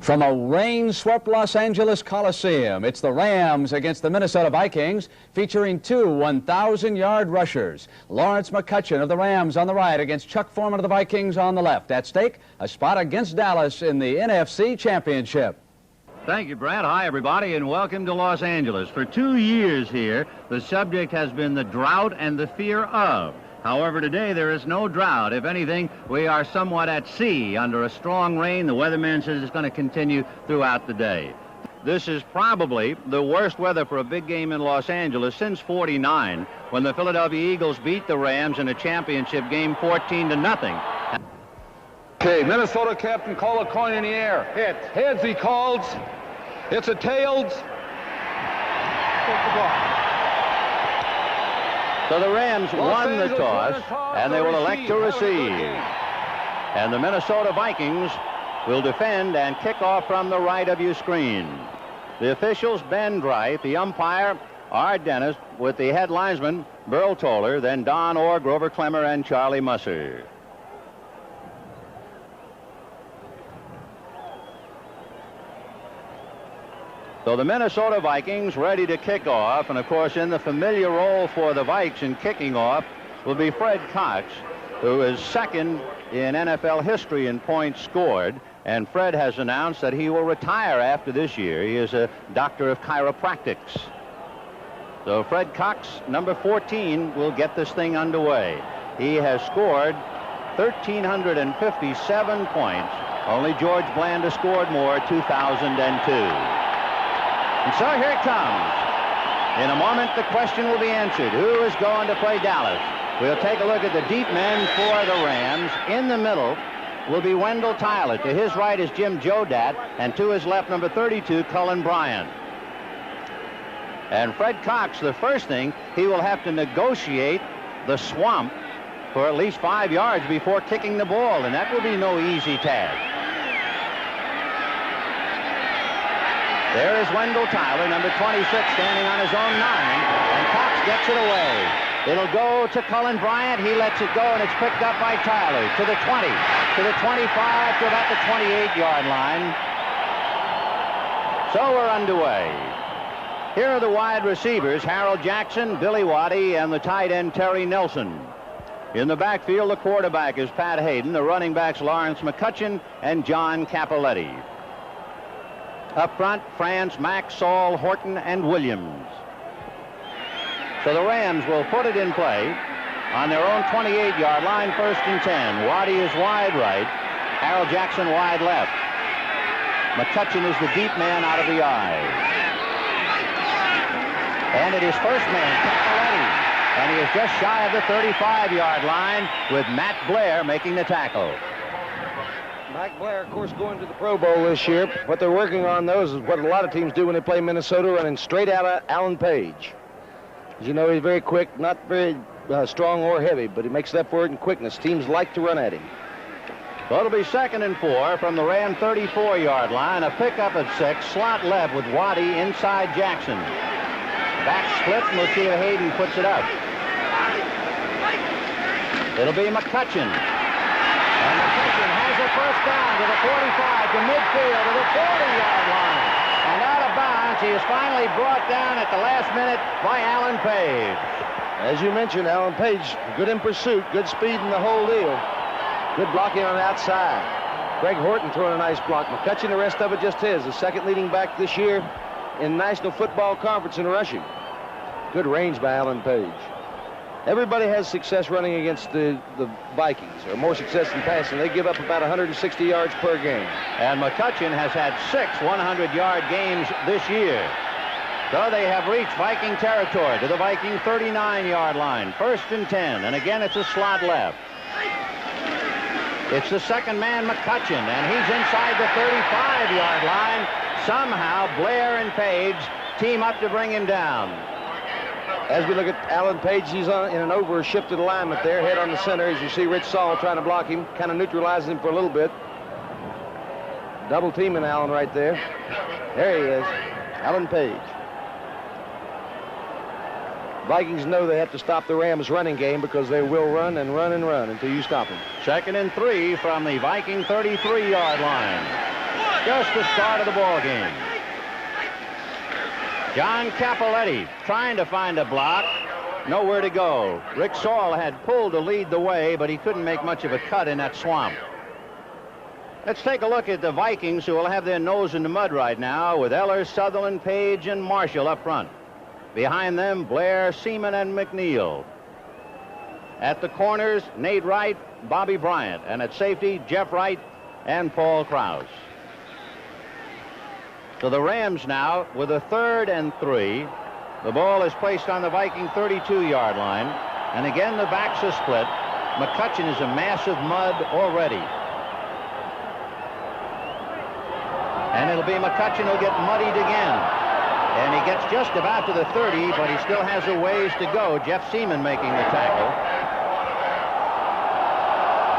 From a rain-swept Los Angeles Coliseum, it's the Rams against the Minnesota Vikings, featuring two 1,000-yard rushers. Lawrence McCutcheon of the Rams on the right against Chuck Foreman of the Vikings on the left. At stake, a spot against Dallas in the NFC Championship. Thank you, Brad. Hi, everybody, and welcome to Los Angeles. For 2 years here, the subject has been the drought and the fear of. However, today there is no drought. If anything, we are somewhat at sea under a strong rain. The weatherman says it's going to continue throughout the day. This is probably the worst weather for a big game in Los Angeles since '49, when the Philadelphia Eagles beat the Rams in a championship game 14-0. Okay, Minnesota captain, call a coin in the air. Heads. Heads, he calls. It's a tails. Take the ball. So the Rams won the toss, and they will elect to receive. And the Minnesota Vikings will defend and kick off from the right of your screen. The officials, Ben Dreith, the umpire, Art Dennis, with the head linesman, Burl Toller, then Don Orr, Grover Clemmer, and Charlie Musser. So the Minnesota Vikings ready to kick off, and of course in the familiar role for the Vikes in kicking off will be Fred Cox, who is second in NFL history in points scored, and Fred has announced that he will retire after this year. He is a doctor of chiropractics. So Fred Cox, number 14, will get this thing underway. He has scored 1,357 points. Only George Blanda scored more, 2002. And so here it comes. In a moment, the question will be answered. Who is going to play Dallas? We'll take a look at the deep men for the Rams. In the middle will be Wendell Tyler. To his right is Jim Jodat, and to his left, number 32, Cullen Bryant. And Fred Cox, the first thing, he will have to negotiate the swamp for at least 5 yards before kicking the ball, and that will be no easy task. There is Wendell Tyler, number 26, standing on his own 9, and Cox gets it away. It'll go to Cullen Bryant. He lets it go, and it's picked up by Tyler to the 20, to the 25, to about the 28-yard line. So we're underway. Here are the wide receivers, Harold Jackson, Billy Waddy, and the tight end, Terry Nelson. In the backfield, the quarterback is Pat Hayden, the running backs, Lawrence McCutcheon and John Capoletti. Up front, Franz, Mack, Saul, Horton, and Williams. So the Rams will put it in play on their own 28-yard line, 1st and 10. Waddy is wide right, Harold Jackson wide left. McCutcheon is the deep man out of the eye. And it is first man, Capoletti. And he is just shy of the 35-yard line with Matt Blair making the tackle. Mike Blair, of course, going to the Pro Bowl this year. What they're working on, though, is what a lot of teams do when they play Minnesota, running straight out of Alan Page. As you know, he's very quick, not very strong or heavy, but he makes up for it in quickness. Teams like to run at him. So it'll be 2nd and 4 from the Ram 34-yard line. A pickup at 6, slot left with Waddy inside Jackson. Back split, and we'll see if Hayden puts it up. It'll be McCutcheon. And McCutcheon has a first down to the 45, to midfield, to the 40-yard line. And out of bounds, he is finally brought down at the last minute by Alan Page. As you mentioned, Alan Page, good in pursuit, good speed in the whole deal. Good blocking on the outside. Greg Horton throwing a nice block. McCutcheon, the rest of it just his. The second leading back this year in National Football Conference in rushing. Good range by Alan Page. Everybody has success running against the Vikings, or more success than passing. They give up about 160 yards per game. And McCutcheon has had 6 100-yard games this year. So they have reached Viking territory to the Viking 39-yard line. 1st and 10, and again it's a slot left. It's the second man, McCutcheon, and he's inside the 35-yard line. Somehow Blair and Page team up to bring him down. As we look at Alan Page, he's in an over-shifted alignment there, head on the center. As you see Rich Saul trying to block him, kind of neutralizing him for a little bit. Double teaming Alan right there. There he is, Alan Page. Vikings know they have to stop the Rams' running game because they will run and run and run until you stop them. 2nd and 3 from the Viking 33-yard line. Just the start of the ball game. John Capoletti trying to find a block. Nowhere to go. Rick Saul had pulled to lead the way, but he couldn't make much of a cut in that swamp. Let's take a look at the Vikings, who will have their nose in the mud right now, with Eller, Sutherland, Page, and Marshall up front. Behind them, Blair, Seaman, and McNeil. At the corners, Nate Wright, Bobby Bryant. And at safety, Jeff Wright and Paul Krause. So the Rams now with a 3rd and 3. The ball is placed on the Viking 32-yard line. And again, the backs are split. McCutcheon is a mass of mud already. And it'll be McCutcheon who'll get muddied again. And he gets just about to the 30, but he still has a ways to go. Jeff Seaman making the tackle.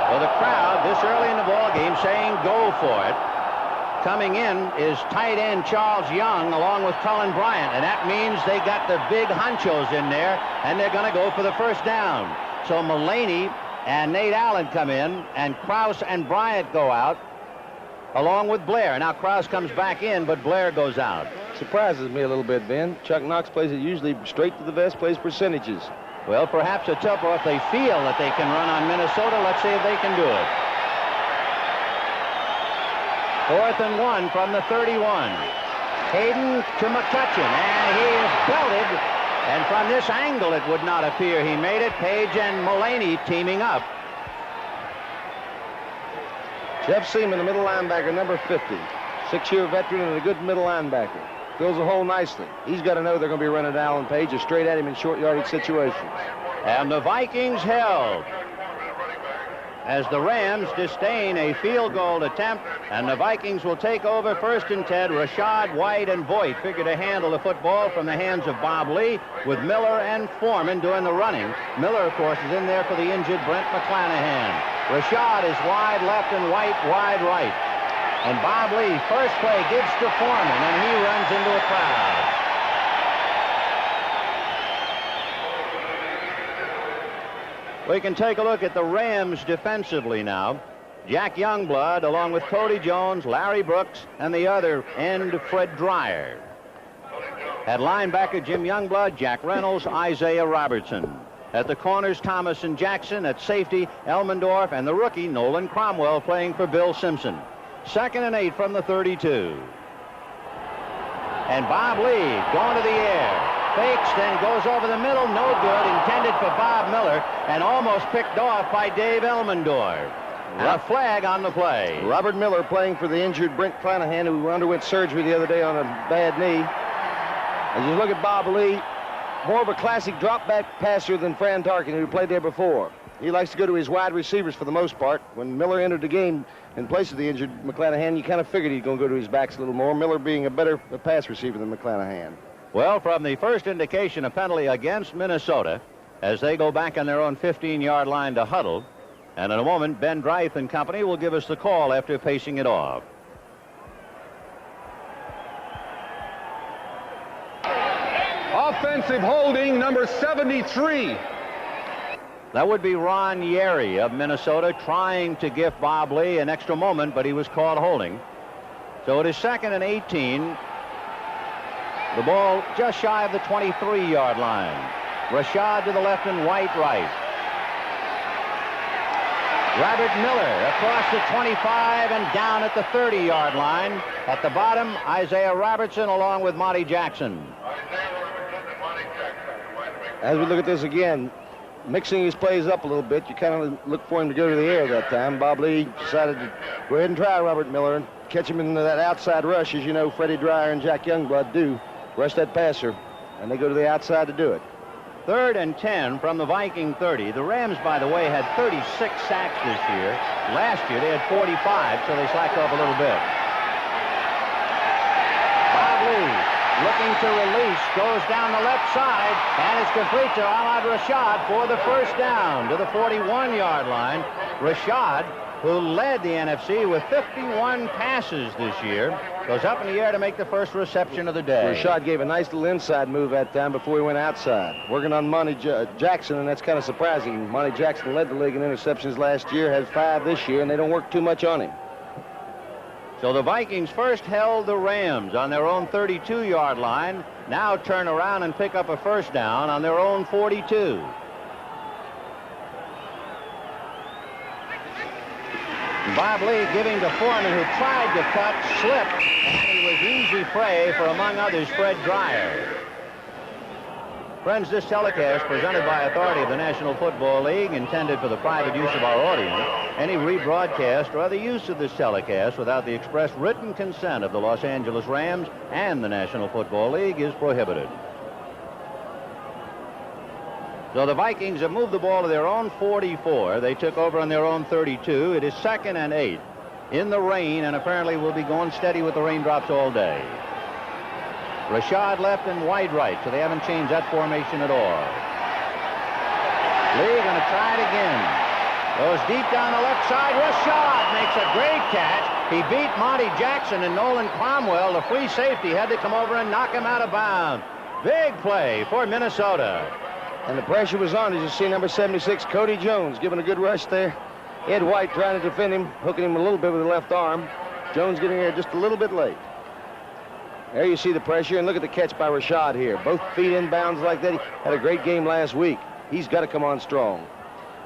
Well, the crowd this early in the ball game saying go for it. Coming in is tight end Charles Young along with Cullen Bryant, and that means they got the big honchos in there, and they're going to go for the first down. So Mulaney and Nate Allen come in, and Krause and Bryant go out along with Blair. Now Krause comes back in, but Blair goes out. Surprises me a little bit, Ben. Chuck Knox plays it usually straight to the vest, plays percentages. Well, perhaps a Tupper, if they feel that they can run on Minnesota, let's see if they can do it. 4th and 1 from the 31. Hayden to McCutcheon, and he is belted. And from this angle, it would not appear he made it. Page and Mulaney teaming up. Jeff Seaman, the middle linebacker, number 50. 6-year veteran and a good middle linebacker. Fills the hole nicely. He's got to know they're going to be running Allen Page or straight at him in short yardage situations. And the Vikings held as the Rams disdain a field goal attempt, and the Vikings will take over 1st and 10. Rashad, White, and Voigt figure to handle the football from the hands of Bob Lee, with Miller and Foreman doing the running. Miller, of course, is in there for the injured Brent McClanahan. Rashad is wide left and White wide right. And Bob Lee, first play, gives to Foreman, and he runs into a crowd. We can take a look at the Rams defensively now. Jack Youngblood, along with Cody Jones, Larry Brooks, and the other end, Fred Dreyer. At linebacker, Jim Youngblood, Jack Reynolds, Isaiah Robertson. At the corners, Thomas and Jackson. At safety, Elmendorf, and the rookie, Nolan Cromwell, playing for Bill Simpson. 2nd and 8 from the 32. And Bob Lee going to the air. Fakes, then goes over the middle. No good. Intended for Bob Miller and almost picked off by Dave Elmendorf. And a flag on the play. Robert Miller playing for the injured Brent Clanahan, who underwent surgery the other day on a bad knee. As you look at Bob Lee, more of a classic drop-back passer than Fran Tarkin, who played there before. He likes to go to his wide receivers for the most part. When Miller entered the game in place of the injured McClanahan, you kind of figured he'd going to go to his backs a little more, Miller being a better pass receiver than McClanahan. Well, from the first indication, a penalty against Minnesota as they go back on their own 15-yard line to huddle. And in a moment, Ben Dreith and company will give us the call after facing it off. Offensive holding, number 73. That would be Ron Yeri of Minnesota trying to give Bob Lee an extra moment, but he was caught holding. So it is 2nd and 18. The ball just shy of the 23-yard line. Rashad to the left and White right. Robert Miller across the 25 and down at the 30-yard line. At the bottom, Isaiah Robertson along with Monty Jackson. As we look at this again, mixing his plays up a little bit, you kind of look for him to go to the air that time. Bob Lee decided to go ahead and try Robert Miller and catch him in that outside rush, as you know Freddie Dreyer and Jack Youngblood do. Rush that passer, and they go to the outside to do it. 3rd and 10 from the Viking 30. The Rams, by the way, had 36 sacks this year. Last year, they had 45, so they slacked off a little bit. Bob Lee looking to release, goes down the left side, and it's complete to Ahmad Rashad for the first down to the 41-yard line. Rashad, who led the NFC with 51 passes this year, goes up in the air to make the first reception of the day. Rashad gave a nice little inside move that time before he went outside. Working on Monty Jackson, and that's kind of surprising. Monty Jackson led the league in interceptions last year, has 5 this year, and they don't work too much on him. So the Vikings first held the Rams on their own 32-yard line, now turn around and pick up a first down on their own 42. Bob Lee giving to Foreman, who tried to cut, slipped, and he was easy prey for, among others, Fred Dreyer. Friends, this telecast presented by authority of the National Football League, intended for the private use of our audience. Any rebroadcast or other use of this telecast without the express written consent of the Los Angeles Rams and the National Football League is prohibited. So the Vikings have moved the ball to their own 44. They took over on their own 32. It is 2nd and 8 in the rain, and apparently will be going steady with the raindrops all day. Rashad left and White right, so they haven't changed that formation at all. Lee going to try it again. Goes deep down the left side. Rashad makes a great catch. He beat Monty Jackson, and Nolan Cromwell, the free safety, had to come over and knock him out of bounds. Big play for Minnesota. And the pressure was on, as you see, number 76, Cody Jones, giving a good rush there. Ed White trying to defend him, hooking him a little bit with the left arm. Jones getting there just a little bit late. There you see the pressure, and look at the catch by Rashad here. Both feet inbounds like that. He had a great game last week. He's got to come on strong.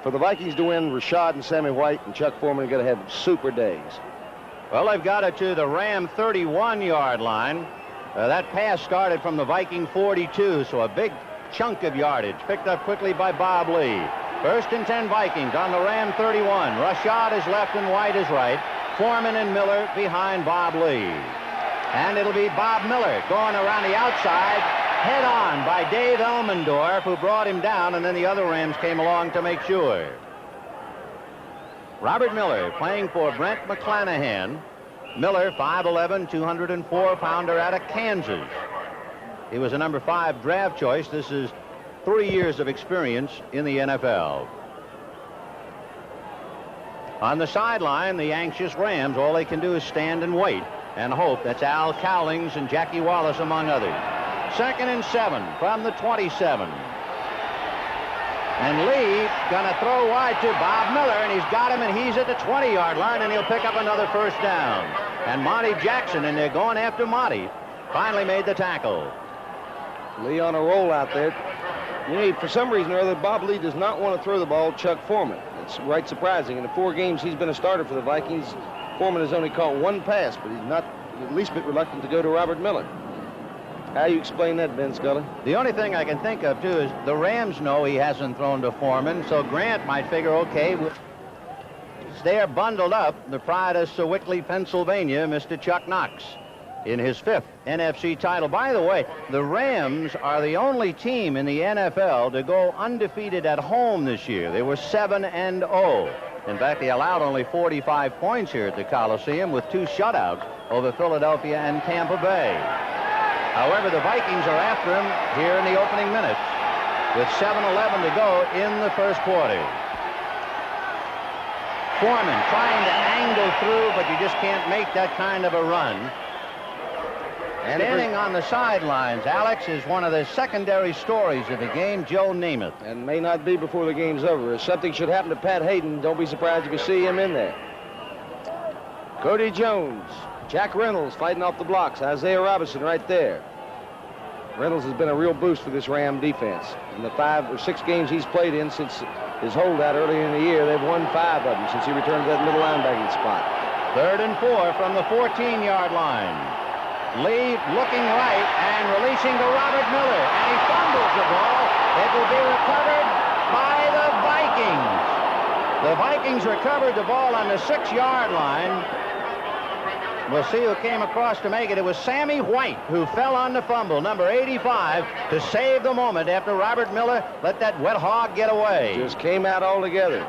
For the Vikings to win, Rashad and Sammy White and Chuck Foreman are going to have super days. Well, they've got it to the Ram 31-yard line. That pass started from the Viking 42, so a big chunk of yardage picked up quickly by Bob Lee. 1st and 10 Vikings on the Ram 31. Rashad is left and White is right. Foreman and Miller behind Bob Lee. And it'll be Bob Miller going around the outside, head on by Dave Elmendorf, who brought him down, and then the other Rams came along to make sure. Robert Miller playing for Brent McClanahan. Miller, 5'11", 204-pounder out of Kansas. He was a number 5 draft choice. This is 3 years of experience in the NFL. On the sideline, the anxious Rams, all they can do is stand and wait and hope. That's Al Cowlings and Jackie Wallace, among others. 2nd and 7 from the 27. And Lee going to throw wide to Bob Miller, and he's got him, and he's at the 20-yard line, and he'll pick up another first down. And Monty Jackson, and they're going after Monty, finally made the tackle. Lee on a roll out there. You know, for some reason or other, Bob Lee does not want to throw the ball to Chuck Foreman. It's right surprising. In the 4 games he's been a starter for the Vikings, Foreman has only caught 1 pass, but he's not the least bit reluctant to go to Robert Miller. How do you explain that, Ben Scully? The only thing I can think of, too, is the Rams know he hasn't thrown to Foreman, so Grant might figure, okay, they're bundled up. The pride of Sewickley, Pennsylvania, Mr. Chuck Knox, in his 5th NFC title. By the way, the Rams are the only team in the NFL to go undefeated at home this year. They were 7-0. In fact, they allowed only 45 points here at the Coliseum with 2 shutouts over Philadelphia and Tampa Bay. However, the Vikings are after him here in the opening minutes with 7:11 to go in the first quarter. Foreman trying to angle through, but you just can't make that kind of a run. Standing on the sidelines, Alex, is one of the secondary stories of the game, Joe Namath. And may not be before the game's over. If something should happen to Pat Hayden, don't be surprised if you see him in there. Cody Jones, Jack Reynolds fighting off the blocks, Isaiah Robinson right there. Reynolds has been a real boost for this Ram defense. In the 5 or 6 games he's played in since his holdout earlier in the year, they've won 5 of them since he returned to that middle linebacking spot. 3rd and 4 from the 14-yard line. Lee looking right and releasing to Robert Miller, and he fumbles the ball. It will be recovered by the Vikings. The Vikings recovered the ball on the 6-yard line. We'll see who came across to make it. It was Sammy White who fell on the fumble, number 85, to save the moment after Robert Miller let that wet hog get away. Just came out altogether.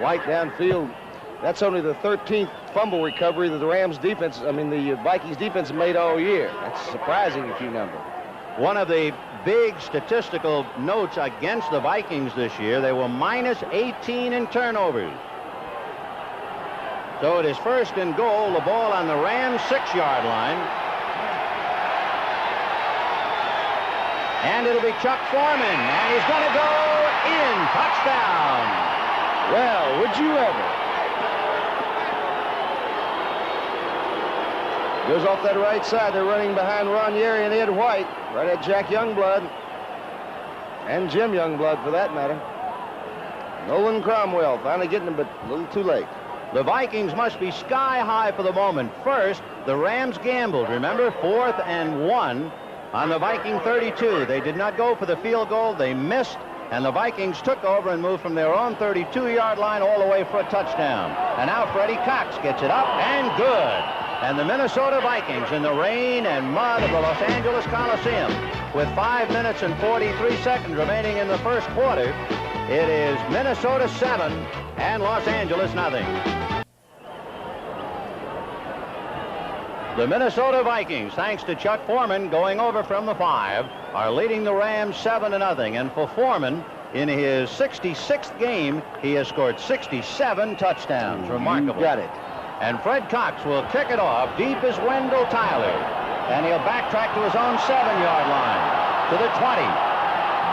White downfield. That's only the 13th fumble recovery that the the Vikings defense made all year. That's surprising if you number. One of the big statistical notes against the Vikings this year, they were minus 18 in turnovers. So it is 1st and goal, the ball on the Rams 6-yard line. And it'll be Chuck Foreman, and he's going to go in. Touchdown. Well, would you ever? Goes off that right side. They're running behind Ron Yeri and Ed White. Right at Jack Youngblood. And Jim Youngblood, for that matter. Nolan Cromwell finally getting him, but a little too late. The Vikings must be sky high for the moment. First, the Rams gambled. Remember, 4th and 1 on the Viking 32. They did not go for the field goal. They missed, and the Vikings took over and moved from their own 32-yard line all the way for a touchdown. And now Freddie Cox gets it up and good. And the Minnesota Vikings in the rain and mud of the Los Angeles Coliseum with 5 minutes and 43 seconds remaining in the first quarter. It is Minnesota 7 and Los Angeles nothing. The Minnesota Vikings, thanks to Chuck Foreman going over from the 5, are leading the Rams 7-0. And for Foreman, in his 66th game, he has scored 67 touchdowns. Remarkable. You got it. And Fred Cox will kick it off. Deep is Wendell Tyler. And he'll backtrack to his own 7-yard line. To the 20.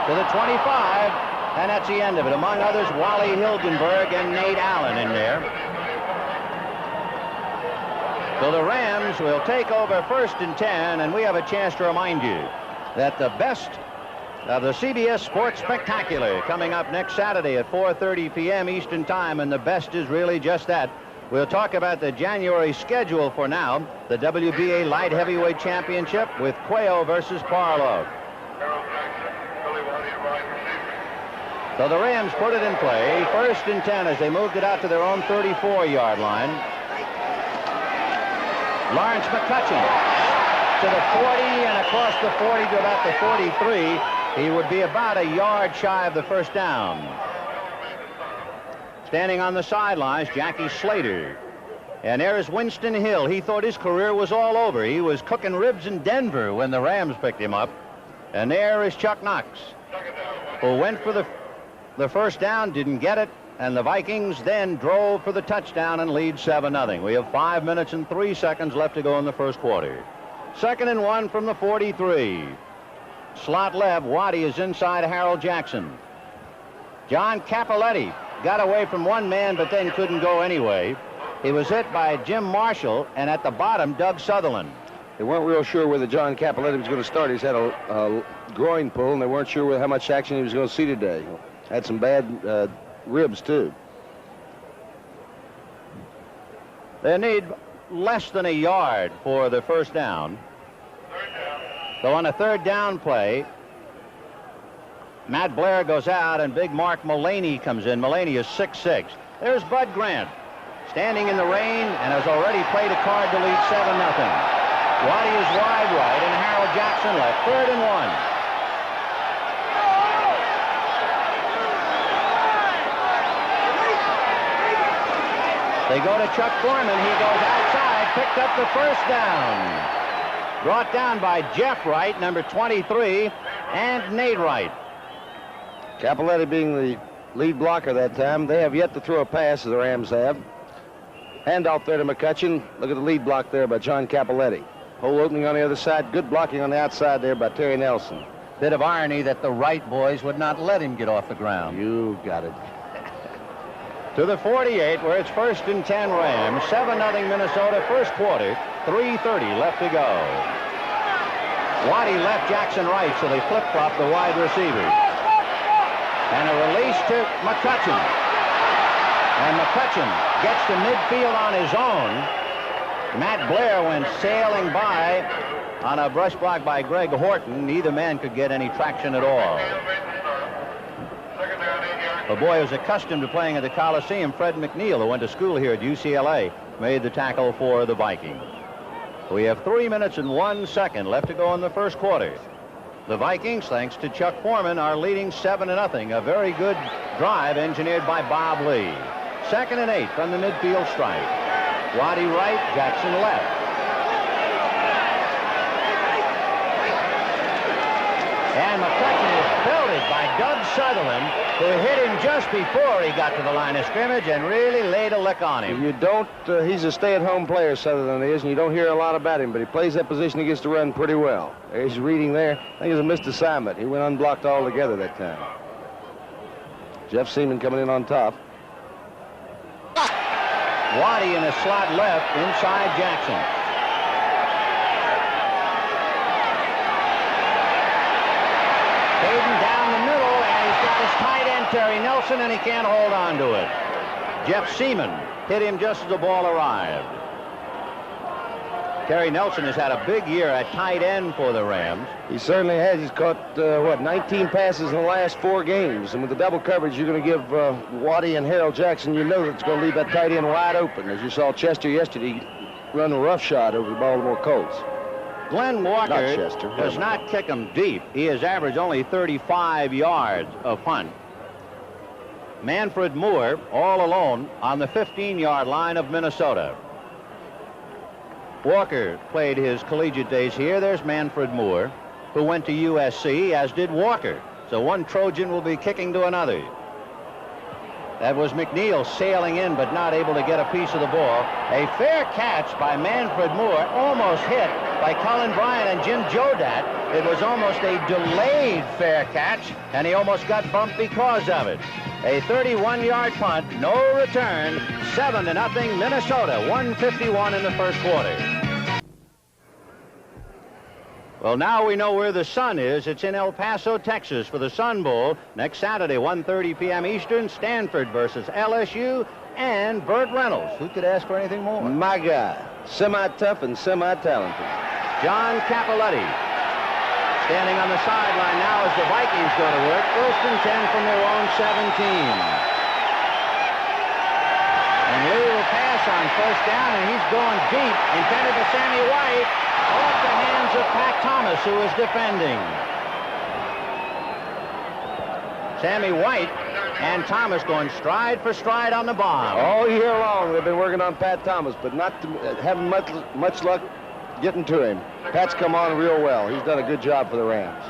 To the 25. And that's the end of it. Among others, Wally Hilgenberg and Nate Allen in there. So the Rams will take over 1st and 10. And we have a chance to remind you that the best of the CBS Sports Spectacular coming up next Saturday at 4:30 p.m. Eastern Time. And the best is really just that. We'll talk about the January schedule for now. The WBA Light Heavyweight Championship with Cuello versus Parlov. So the Rams put it in play. 1st and 10 as they moved it out to their own 34-yard line. Lawrence McCutcheon to the 40 and across the 40 to about the 43. He would be about a yard shy of the first down. Standing on the sidelines, Jackie Slater. And there is Winston Hill. He thought his career was all over. He was cooking ribs in Denver when the Rams picked him up. And there is Chuck Knox, who went for the first down, didn't get it, and the Vikings then drove for the touchdown and lead 7-0. We have 5 minutes and 3 seconds left to go in the first quarter. 2nd and 1 from the 43. Slot left, Waddy is inside Harold Jackson. John Capoletti got away from one man, but then couldn't go anyway. He was hit by Jim Marshall, and at the bottom, Doug Sutherland. They weren't real sure whether John Capoletti was going to start. He's had a groin pull, and they weren't sure how much action he was going to see today. Had some bad ribs, too. They need less than a yard for the first down. So on a 3rd down play, Matt Blair goes out, and big Mark Mullaney comes in. Mullaney is 6'6". There's Bud Grant, standing in the rain, and has already played a card to lead 7-0. Waddy is wide right, and Harold Jackson left. 3rd and 1. They go to Chuck Foreman. He goes outside, picked up the first down. Brought down by Jeff Wright, number 23, and Nate Wright. Capoletti being the lead blocker that time. They have yet to throw a pass, as the Rams have. Handoff there to McCutcheon. Look at the lead block there by John Capoletti. Hole opening on the other side. Good blocking on the outside there by Terry Nelson. Bit of irony that the Wright boys would not let him get off the ground. You got it. To the 48, where it's 1st and 10 Rams. 7-0 Minnesota, first quarter. 3:30 left to go. Waddy left Jackson right, so they flip-flop the wide receivers. And a release to McCutcheon. And McCutcheon gets to midfield on his own. Matt Blair went sailing by on a brush block by Greg Horton. Neither man could get any traction at all. A boy who's accustomed to playing at the Coliseum, Fred McNeil, who went to school here at UCLA, made the tackle for the Vikings. We have 3 minutes and 1 second left to go in the first quarter. The Vikings, thanks to Chuck Foreman, are leading 7-0. A very good drive engineered by Bob Lee. 2nd and 8 from the midfield stripe. Waddy right, Jackson left. And McCutcheon is belted by Doug Sutherland, who hit him just before he got to the line of scrimmage and really laid a lick on him. You don't, he's a stay-at-home player, Sutherland is, and you don't hear a lot about him, but he plays that position. He gets to run pretty well. He's reading there. I think it's a missed assignment. He went unblocked altogether that time. Jeff Seaman coming in on top. Waddy in a slot left inside Jackson. Terry Nelson, and he can't hold on to it. Jeff Seaman hit him just as the ball arrived. Terry Nelson has had a big year at tight end for the Rams. He certainly has. He's caught, 19 passes in the last 4 games. And with the double coverage, you're going to give Waddy and Harold Jackson, you know that's going to leave that tight end wide open. As you saw Chester yesterday run a rough shot over the Baltimore Colts. Glenn Walker does not kick him deep. He has averaged only 35 yards of punt. Manfred Moore all alone on the 15-yard line of Minnesota. Walker played his collegiate days here. There's Manfred Moore, who went to USC, as did Walker. So one Trojan will be kicking to another. That was McNeil sailing in, but not able to get a piece of the ball. A fair catch by Manfred Moore, almost hit by Colin Bryant and Jim Jodat. It was almost a delayed fair catch, and he almost got bumped because of it. A 31-yard punt, no return, 7-0 Minnesota, 1:51 in the first quarter. Well, now we know where the Sun is. It's in El Paso, Texas for the Sun Bowl. Next Saturday, 1:30 p.m. Eastern, Stanford versus LSU, and Burt Reynolds. Who could ask for anything more? My guy, semi-tough and semi-talented. John Cappelletti standing on the sideline now as the Vikings go to work. 1st and 10 from their own 17. And Lee will pass on 1st down, and he's going deep, intended for Sammy White, off the hands of Pat Thomas, who is defending. Sammy White and Thomas going stride for stride on the bomb. All year long, they've been working on Pat Thomas, but not having much luck getting to him. Pat's come on real well. He's done a good job for the Rams.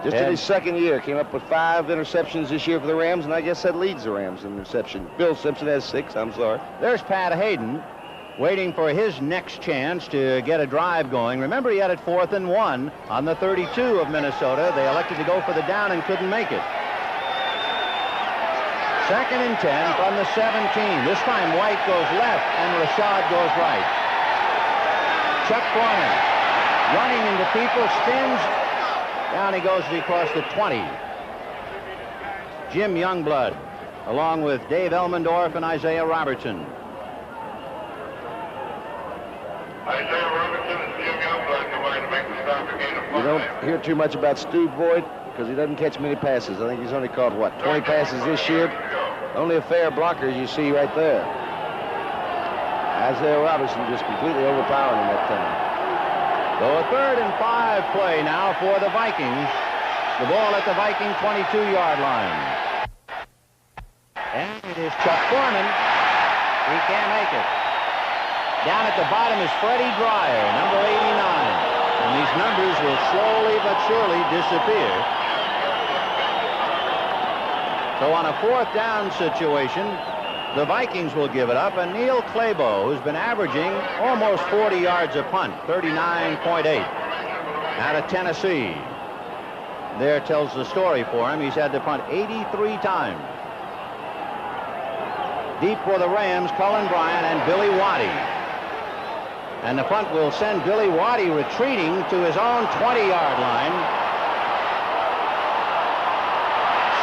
Just in his 2nd year, came up with 5 interceptions this year for the Rams, and I guess that leads the Rams in interception. Bill Simpson has 6, I'm sorry. There's Pat Hayden waiting for his next chance to get a drive going. Remember, he had it 4th and 1 on the 32 of Minnesota. They elected to go for the down and couldn't make it. 2nd and 10 from the 17. This time White goes left and Rashad goes right. Chuck Foreman running into people, spins. Down he goes across the 20. Jim Youngblood along with Dave Elmendorf and Isaiah Robertson. Isaiah Robertson and Jim Youngblood combined to make the stop again. You don't hear too much about Stu Voigt because he doesn't catch many passes. I think he's only caught, 20 passes this year? Only a fair blocker, as you see right there. Isaiah Robertson just completely overpowering him that time. So a 3rd and 5 play now for the Vikings. The ball at the Viking 22-yard line. And it is Chuck Foreman. He can't make it. Down at the bottom is Freddie Dreyer, number 89. And these numbers will slowly but surely disappear. So on a 4th down situation, the Vikings will give it up, and Neil Clabo, who's been averaging almost 40 yards a punt, 39.8, out of Tennessee. There tells the story for him. He's had to punt 83 times. Deep for the Rams, Cullen Bryant and Billy Waddy. And the punt will send Billy Waddy retreating to his own 20-yard line.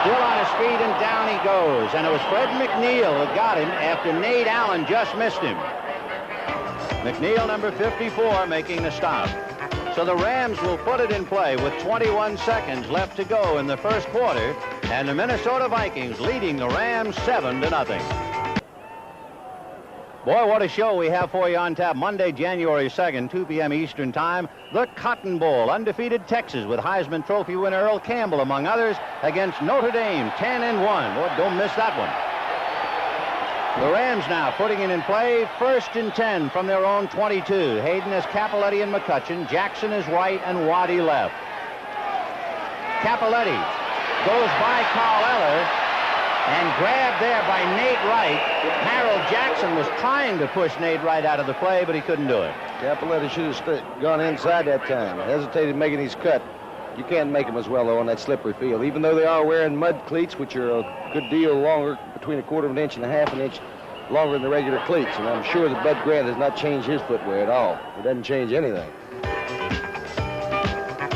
Still on his feet, and down he goes. And it was Fred McNeil who got him after Nate Allen just missed him. McNeil, number 54, making the stop. So the Rams will put it in play with 21 seconds left to go in the first quarter, and the Minnesota Vikings leading the Rams 7-0. Boy, what a show we have for you on tap. Monday, January 2nd, 2 p.m. Eastern Time. The Cotton Bowl. Undefeated Texas with Heisman Trophy winner Earl Campbell, among others, against Notre Dame, 10-1. Boy, don't miss that one. The Rams now putting it in play. 1st and 10 from their own 22. Hayden has Cappelletti and McCutcheon. Jackson is right and Waddy left. Cappelletti goes by Carl Eller. And grabbed there by Nate Wright. Harold Jackson was trying to push Nate Wright out of the play, but he couldn't do it. Cappelletti should have gone inside that time. Hesitated making his cut. You can't make them as well, though, on that slippery field. Even though they are wearing mud cleats, which are a good deal longer, between 1/4 of an inch and 1/2 an inch longer than the regular cleats. And I'm sure that Bud Grant has not changed his footwear at all. It doesn't change anything.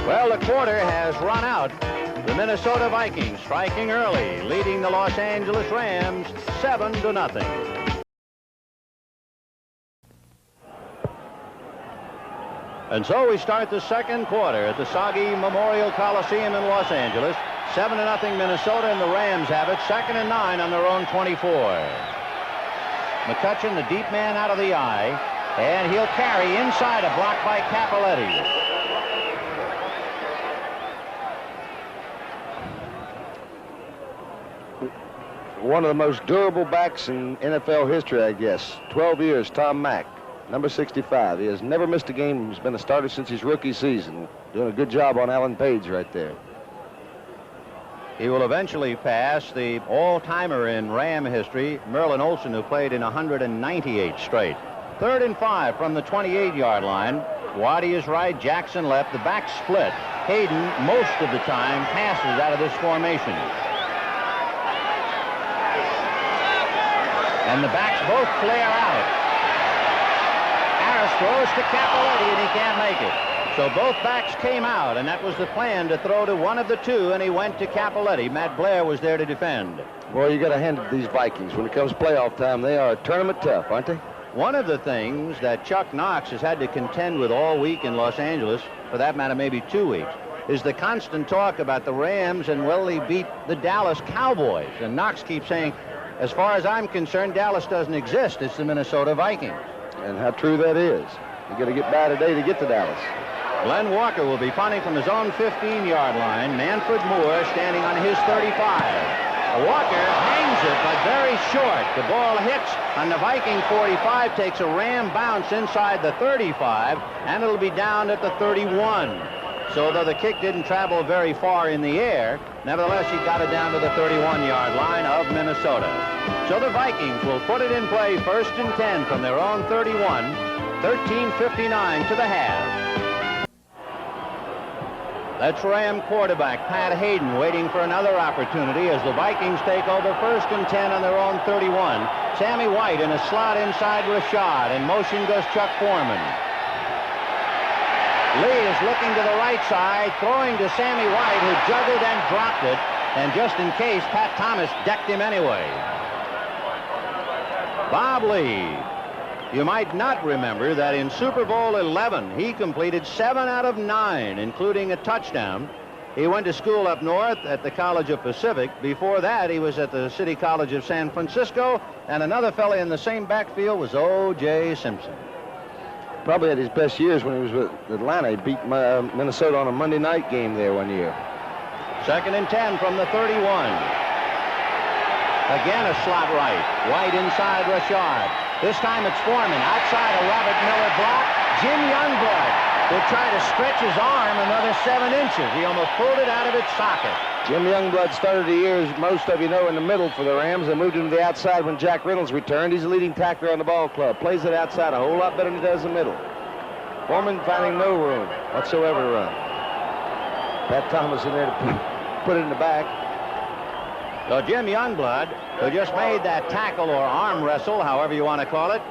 Well, the quarter has run out. The Minnesota Vikings striking early, leading the Los Angeles Rams 7-0. And so we start the second quarter at the Soggy Memorial Coliseum in Los Angeles. 7-0 Minnesota, and the Rams have it. 2nd and 9 on their own 24. McCutchen, the deep man out of the eye, and he'll carry inside, a block by Cappelletti. One of the most durable backs in NFL history, I guess. 12 years, Tom Mack, number 65. He has never missed a game. He's been a starter since his rookie season. Doing a good job on Alan Page right there. He will eventually pass the all-timer in Ram history, Merlin Olsen, who played in 198 straight. 3rd and 5 from the 28-yard line. Waddy is right, Jackson left. The back split. Hayden, most of the time, passes out of this formation. And the backs both flare out. Harris throws to Cappelletti, and he can't make it. So both backs came out, and that was the plan, to throw to one of the two, and he went to Cappelletti. Matt Blair was there to defend. Boy, you got to hand it to these Vikings. When it comes playoff time, they are tournament tough, aren't they? One of the things that Chuck Knox has had to contend with all week in Los Angeles, for that matter maybe 2 weeks, is the constant talk about the Rams and will they beat the Dallas Cowboys. And Knox keeps saying, as far as I'm concerned, Dallas doesn't exist. It's the Minnesota Vikings. And how true that is. You got to get by today to get to Dallas. Glenn Walker will be punting from his own 15-yard line. Manfred Moore standing on his 35. Walker hangs it, but very short. The ball hits on the Viking 45, takes a Ram bounce inside the 35, and it'll be down at the 31. So though the kick didn't travel very far in the air, nevertheless, he got it down to the 31-yard line of Minnesota. So the Vikings will put it in play 1st and 10 from their own 31, 13:59 to the half. That's Ram quarterback Pat Hayden waiting for another opportunity as the Vikings take over 1st and 10 on their own 31. Sammy White in a slot inside Rashad. In motion goes Chuck Foreman. Lee is looking to the right side, throwing to Sammy White, who juggled and dropped it. And just in case, Pat Thomas decked him anyway. Bob Lee. You might not remember that in Super Bowl 11, he completed 7 out of 9, including a touchdown. He went to school up north at the College of Pacific. Before that, he was at the City College of San Francisco. And another fella in the same backfield was O.J. Simpson. Probably had his best years when he was with Atlanta. He beat Minnesota on a Monday night game there one year. 2nd and 10 from the 31. Again a slot right. White inside Rashad. This time it's Foreman. Outside a Robert Miller block. Jim Youngblood will try to stretch his arm another 7 inches. He almost pulled it out of its socket. Jim Youngblood started the year, as most of you know, in the middle for the Rams. They moved him to the outside when Jack Reynolds returned. He's the leading tackler on the ball club. Plays it outside a whole lot better than he does the middle. Foreman finding no room whatsoever to run. Pat Thomas in there to put it in the back. So Jim Youngblood, who just made that tackle or arm wrestle, however you want to call it,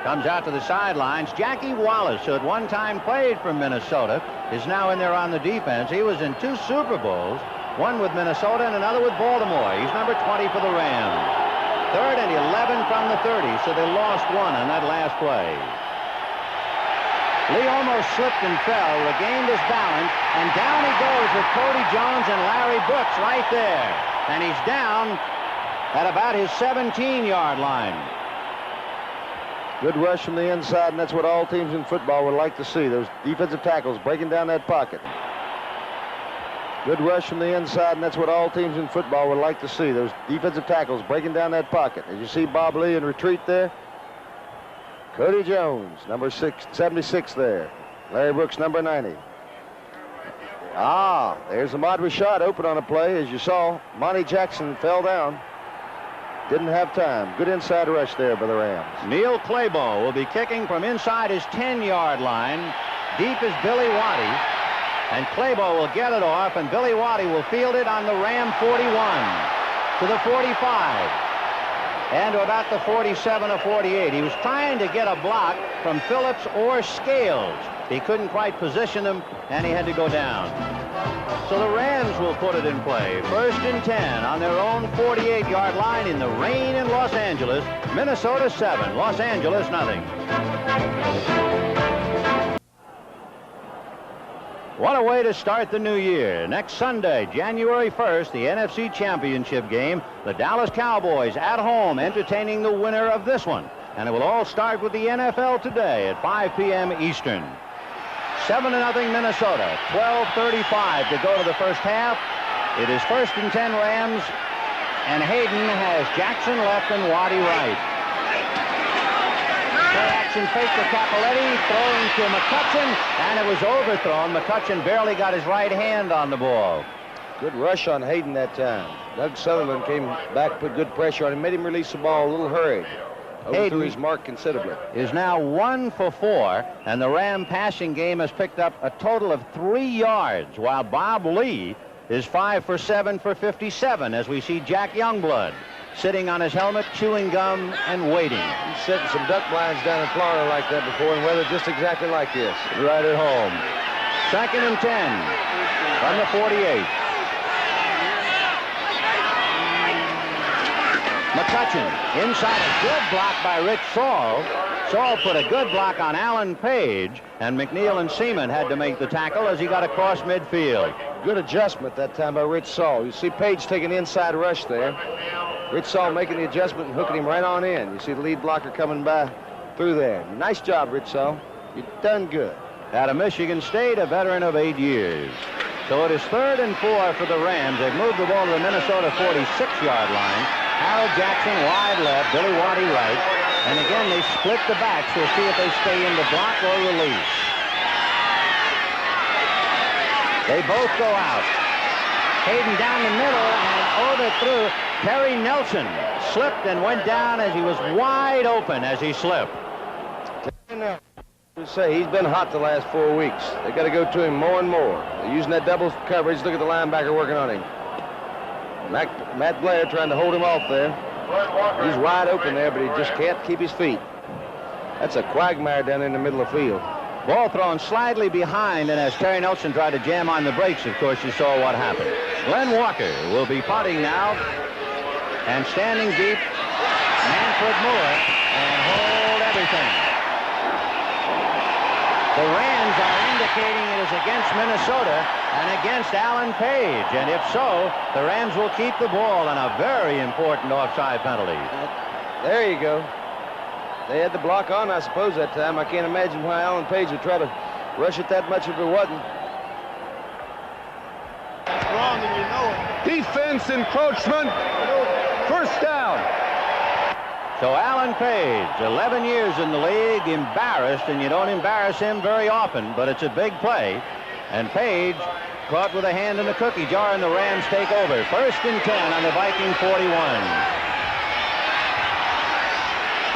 comes out to the sidelines. Jackie Wallace, who at one time played for Minnesota, is now in there on the defense. He was in 2 Super Bowls, one with Minnesota and another with Baltimore. He's number 20 for the Rams. 3rd and 11 from the 30, so they lost 1 on that last play. Lee almost slipped and fell, regained his balance, and down he goes with Cody Jones and Larry Brooks right there. And he's down at about his 17-yard line. Good rush from the inside, and that's what all teams in football would like to see. Those defensive tackles breaking down that pocket. Good rush from the inside, and that's what all teams in football would like to see. Those defensive tackles breaking down that pocket. As you see Bob Lee in retreat there. Cody Jones, number 76 there. Larry Brooks, number 90. There's Ahmad Rashad open on a play. As you saw, Monty Jackson fell down. Didn't have time. Good inside rush there by the Rams. Neil Claybo will be kicking from inside his 10-yard line. Deep is Billy Waddy. And Claybo will get it off, and Billy Waddy will field it on the Ram 41 to the 45. And to about the 47 or 48. He was trying to get a block from Phillips or Scales. He couldn't quite position them, and he had to go down. So the Rams will put it in play. 1st and 10 on their own 48-yard line in the rain in Los Angeles. Minnesota 7, Los Angeles nothing. What a way to start the new year. Next Sunday, January 1st, the NFC Championship game. The Dallas Cowboys at home entertaining the winner of this one. And it will all start with the NFL today at 5 p.m. Eastern. 7-0 Minnesota. 12:35 to go to the first half. It is 1st and 10 Rams. And Hayden has Jackson left and Waddy right. Action fake to Capoletti, throwing to McCutcheon, and it was overthrown. McCutcheon barely got his right hand on the ball. Good rush on Hayden that time. Doug Sutherland came back, put good pressure on him, made him release the ball a little hurried. Overthrew his mark considerably. Is now 1 for 4, and the Ram passing game has picked up a total of 3 yards, while Bob Lee is 5 for 7 for 57, as we see Jack Youngblood sitting on his helmet, chewing gum, and waiting. He's setting some duck blinds down in Florida like that before, and weather just exactly like this. Right at home. 2nd and 10 from the 48. McCutcheon inside, a good block by Rich Saul. Saul put a good block on Alan Page, and McNeil and Seaman had to make the tackle as he got across midfield. Good adjustment that time by Rich Saul. You see Page taking inside rush there. Rich Saul making the adjustment and hooking him right on in. You see the lead blocker coming by through there. Nice job, Rich Saul. You've done good. Out of Michigan State, a veteran of 8 years. So it is 3rd and 4 for the Rams. They've moved the ball to the Minnesota 46-yard line. Harold Jackson wide left, Billy Waddy right. And again, they split the backs. We'll see if they stay in the block or release. They both go out. Hayden down the middle and overthrew. Terry Nelson slipped and went down as he was wide open as he slipped. Say he's been hot the last 4 weeks. They got to go to him more and more. They're using that double coverage. Look at the linebacker working on him. Matt Blair trying to hold him off there. He's wide open there, but he just can't keep his feet. That's a quagmire down in the middle of the field. Ball thrown slightly behind, and as Terry Nelson tried to jam on the brakes, of course, you saw what happened. Glenn Walker will be punting now, and standing deep, Manfred Moore, and hold everything. The Rams are indicating it is against Minnesota and against Alan Page, and if so, the Rams will keep the ball on a very important offside penalty. There you go. They had the block on, I suppose, that time. I can't imagine why Alan Page would try to rush it that much if it wasn't. It's wrong and you know it. Defense encroachment. First down. So Alan Page, 11 years in the league, embarrassed, and you don't embarrass him very often, but it's a big play. And Page caught with a hand in the cookie jar, and the Rams take over. 1st and 10 on the Viking 41.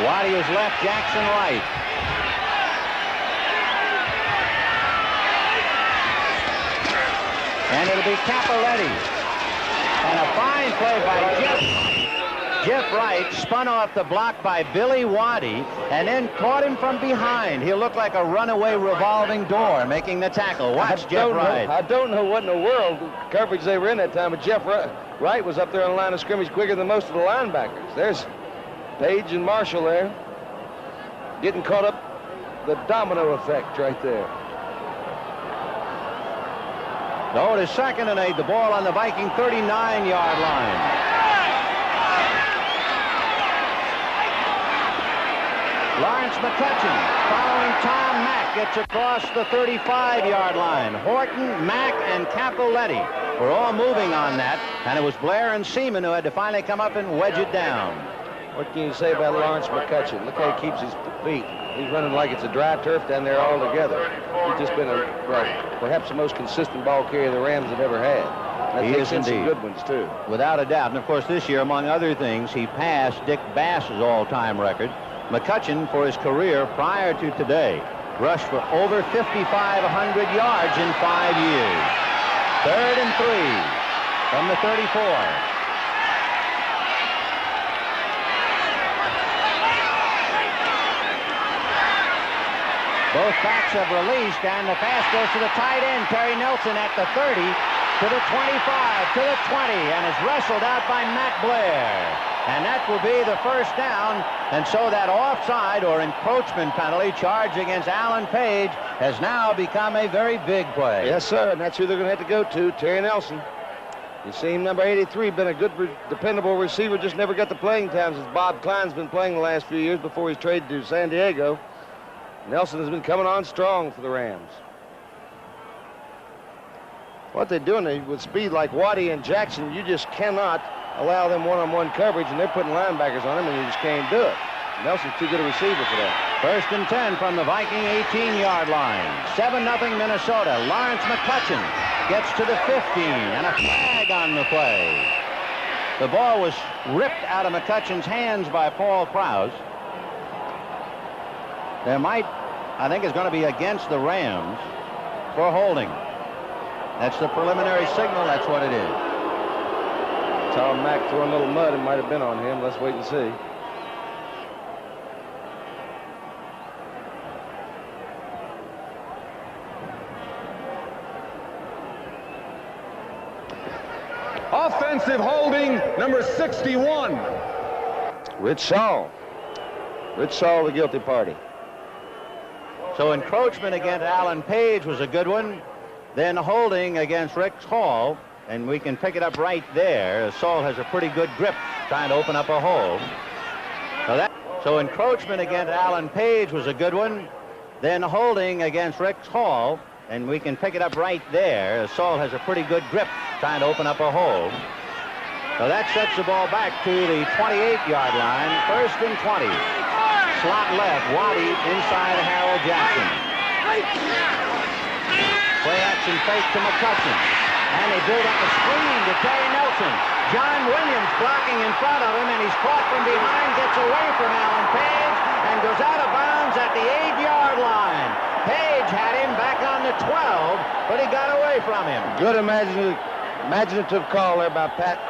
Waddy is left, Jackson right. And it'll be Capoletti. And a fine play by Jeff Wright, spun off the block by Billy Waddy, and then caught him from behind. He'll look like a runaway revolving door making the tackle. Watch Jeff Wright. I don't know what in the world coverage they were in that time, but Jeff Wright was up there on the line of scrimmage quicker than most of the linebackers. There's Page and Marshall there, getting caught up, the domino effect right there. So it is 2nd and 8, the ball on the Viking 39-yard line. Lawrence McCutcheon, following Tom Mack, gets across the 35-yard line. Horton, Mack, and Capoletti were all moving on that, and it was Blair and Seaman who had to finally come up and wedge it down. What can you say about Lawrence McCutcheon? Look how he keeps his feet. He's running like it's a dry turf down there altogether. He's just been perhaps the most consistent ball carrier the Rams have ever had. He is indeed. Some good ones, too. Without a doubt. And, of course, this year, among other things, he passed Dick Bass's all-time record. McCutcheon, for his career prior to today, rushed for over 5,500 yards in 5 years. 3rd and 3 from the 34. Both backs have released, and the pass goes to the tight end, Terry Nelson, at the 30, to the 25, to the 20, and is wrestled out by Matt Blair. And that will be the first down, and so that offside or encroachment penalty charged against Alan Page has now become a very big play. Yes, sir, and that's who they're going to have to go to, Terry Nelson. You see him, number 83, been a good, dependable receiver, just never got the playing times as Bob Klein's been playing the last few years before he's traded to San Diego. Nelson has been coming on strong for the Rams. What they're doing with speed like Waddy and Jackson, you just cannot allow them one-on-one coverage, and they're putting linebackers on him, and you just can't do it. Nelson's too good a receiver for that. First and 10 from the Viking 18-yard line. 7-0 Minnesota. Lawrence McCutcheon gets to the 15, and a flag on the play. The ball was ripped out of McCutcheon's hands by Paul Krause. There might, I think, is going to be against the Rams for holding. That's the preliminary signal. That's what it is. Tom Mack throwing a little mud. It might have been on him. Let's wait and see. Offensive holding, number 61. Rich Saul. Rich Saul, the guilty party. So encroachment against Alan Page was a good one. Then holding against Rick Hall, and we can pick it up right there. Saul has a pretty good grip trying to open up a hole. So encroachment against Alan Page was a good one. Then holding against Rick Hall, and we can pick it up right there. Saul has a pretty good grip trying to open up a hole. So that sets the ball back to the 28-yard line. First and 20. Slot left, Waddy inside Harold Jackson. Play action fake to McCutcheon. And they build up a screen to Terry Nelson. John Williams blocking in front of him, and he's caught from behind, gets away from Alan Page, and goes out of bounds at the 8-yard line. Page had him back on the 12, but he got away from him. Good imaginative call there by Pat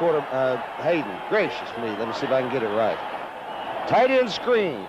Hayden. Gracious me, let me see if I can get it right. Tight end screen.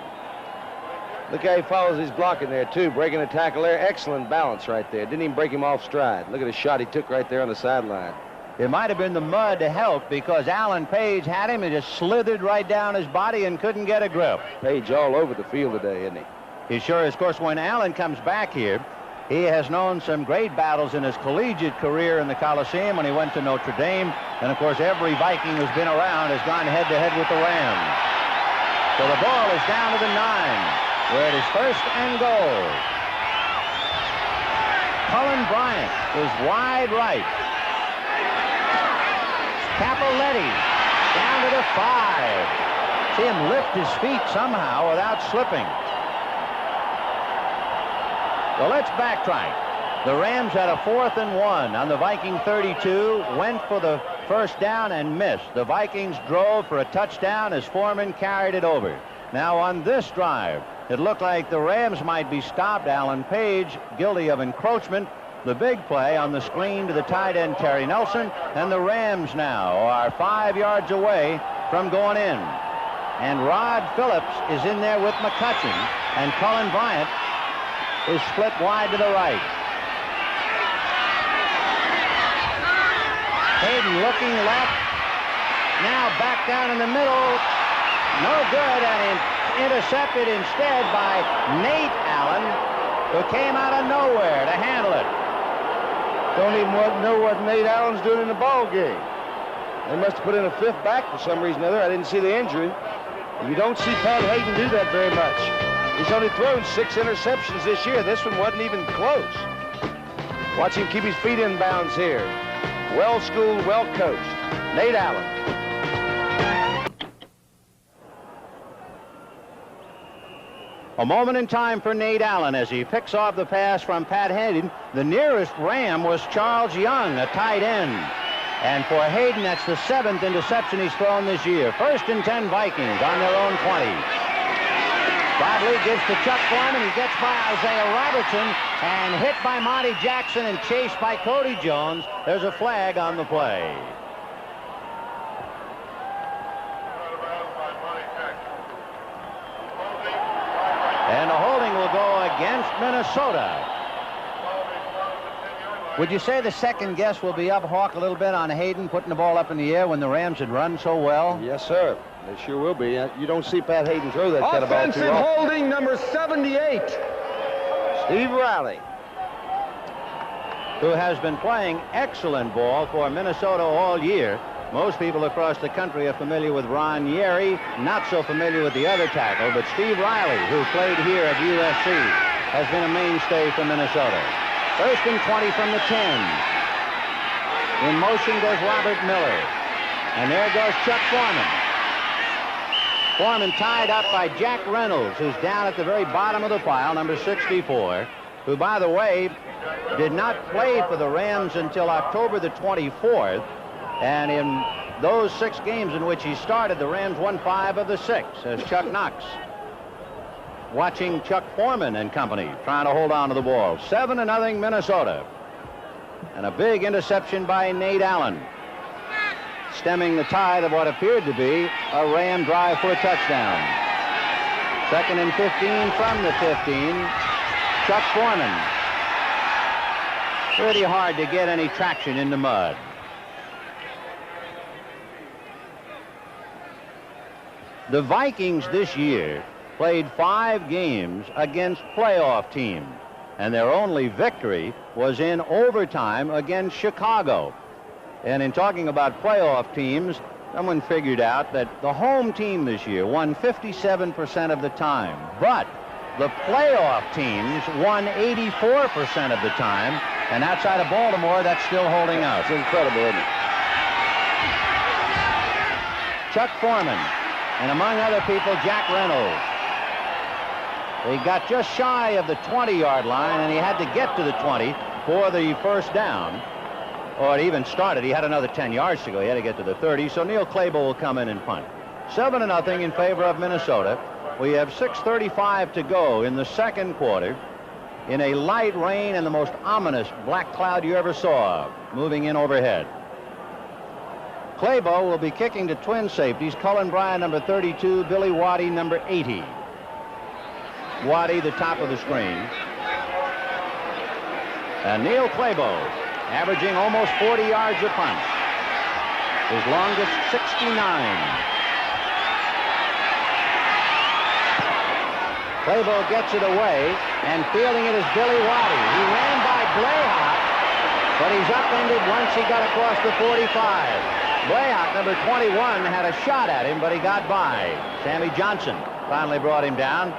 Look how he follows his blocking there, too. Breaking the tackle there. Excellent balance right there. Didn't even break him off stride. Look at the shot he took right there on the sideline. It might have been the mud to help, because Alan Page had him and just slithered right down his body and couldn't get a grip. Page all over the field today, isn't he? He sure is. Of course, when Alan comes back here, he has known some great battles in his collegiate career in the Coliseum when he went to Notre Dame. And, of course, every Viking who's been around has gone head-to-head with the Rams. So the ball is down to the 9. Where it is first and goal. Cullen Bryant is wide right. Capoletti down to the 5. See him lift his feet somehow without slipping. So let's backtrack. The Rams had a 4th and 1 on the Viking 32, went for the first down and missed. The Vikings drove for a touchdown as Foreman carried it over. Now on this drive, it looked like the Rams might be stopped. Alan Page guilty of encroachment. The big play on the screen to the tight end Terry Nelson, and the Rams now are 5 yards away from going in. And Rod Phillips is in there with McCutcheon, and Cullen Bryant is split wide to the right. Hayden looking left. Now back down in the middle. No good, and intercepted instead by Nate Allen, who came out of nowhere to handle it. Don't even know what Nate Allen's doing in the ball game. They must have put in a 5th back for some reason or other. I didn't see the injury. You don't see Pat Hayden do that very much. He's only thrown 6 interceptions this year. This one wasn't even close. Watch him keep his feet in bounds here. Well-schooled, well-coached. Nate Allen. A moment in time for Nate Allen as he picks off the pass from Pat Hayden. The nearest Ram was Charles Young, a tight end. And for Hayden, that's the 7th interception he's thrown this year. First and 10 Vikings on their own 20. Bradley gives to Chuck Foreman. He gets by Isaiah Robertson and hit by Monty Jackson and chased by Cody Jones. There's a flag on the play. And the holding will go against Minnesota. Would you say the second guess will be up, Hawk, a little bit on Hayden putting the ball up in the air when the Rams had run so well? Yes, sir. They sure will be. You don't see Pat Hayden throw that kind of ball too Offensive often. holding number 78. Steve Riley. Who has been playing excellent ball for Minnesota all year. Most people across the country are familiar with Ron Yeri, not so familiar with the other tackle, but Steve Riley, who played here at USC, has been a mainstay for Minnesota. First and 20 from the 10. In motion goes Robert Miller. And there goes Chuck Foreman. Foreman tied up by Jack Reynolds, who's down at the very bottom of the pile, number 64, who, by the way, did not play for the Rams until October the 24th. And in those 6 games in which he started, the Rams won 5 of the 6 as Chuck Knox watching Chuck Foreman and company trying to hold on to the ball. 7-0 Minnesota. And a big interception by Nate Allen, stemming the tide of what appeared to be a Ram drive for a touchdown. 2nd and 15 from the 15. Chuck Foreman. Pretty hard to get any traction in the mud. The Vikings this year played 5 games against playoff teams, and their only victory was in overtime against Chicago. And in talking about playoff teams, someone figured out that the home team this year won 57% of the time, but the playoff teams won 84% of the time, and outside of Baltimore, that's still holding out. It's incredible, isn't it? Chuck Foreman, and among other people, Jack Reynolds. He got just shy of the 20-yard line, and he had to get to the 20 for the first down. Or it even started. He had another 10 yards to go. He had to get to the 30, so Neil Clabo will come in and punt. 7-0 in favor of Minnesota. We have 6:35 to go in the second quarter in a light rain and the most ominous black cloud you ever saw moving in overhead. Clabo will be kicking to twin safeties. Cullen Bryant, number 32, Billy Waddy, number 80. Waddy, the top of the screen. And Neil Clabo, averaging almost 40 yards a punt. His longest, 69. Clabo gets it away, and fielding it is Billy Waddy. He ran by Blayhock, but he's upended once he got across the 45. Blayhock, number 21, had a shot at him, but he got by. Sammy Johnson finally brought him down.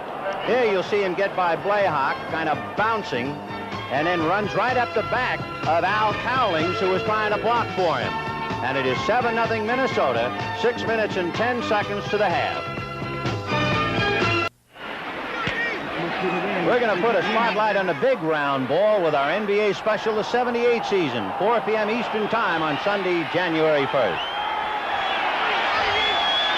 Here you'll see him get by Blayhock, kind of bouncing, and then runs right up the back of Al Cowlings, who was trying to block for him. And it is 7-0 Minnesota, 6 minutes and 10 seconds to the half. We're going to put a spotlight on the big round ball with our NBA special, the 78 season, 4 p.m. Eastern Time on Sunday, January 1st.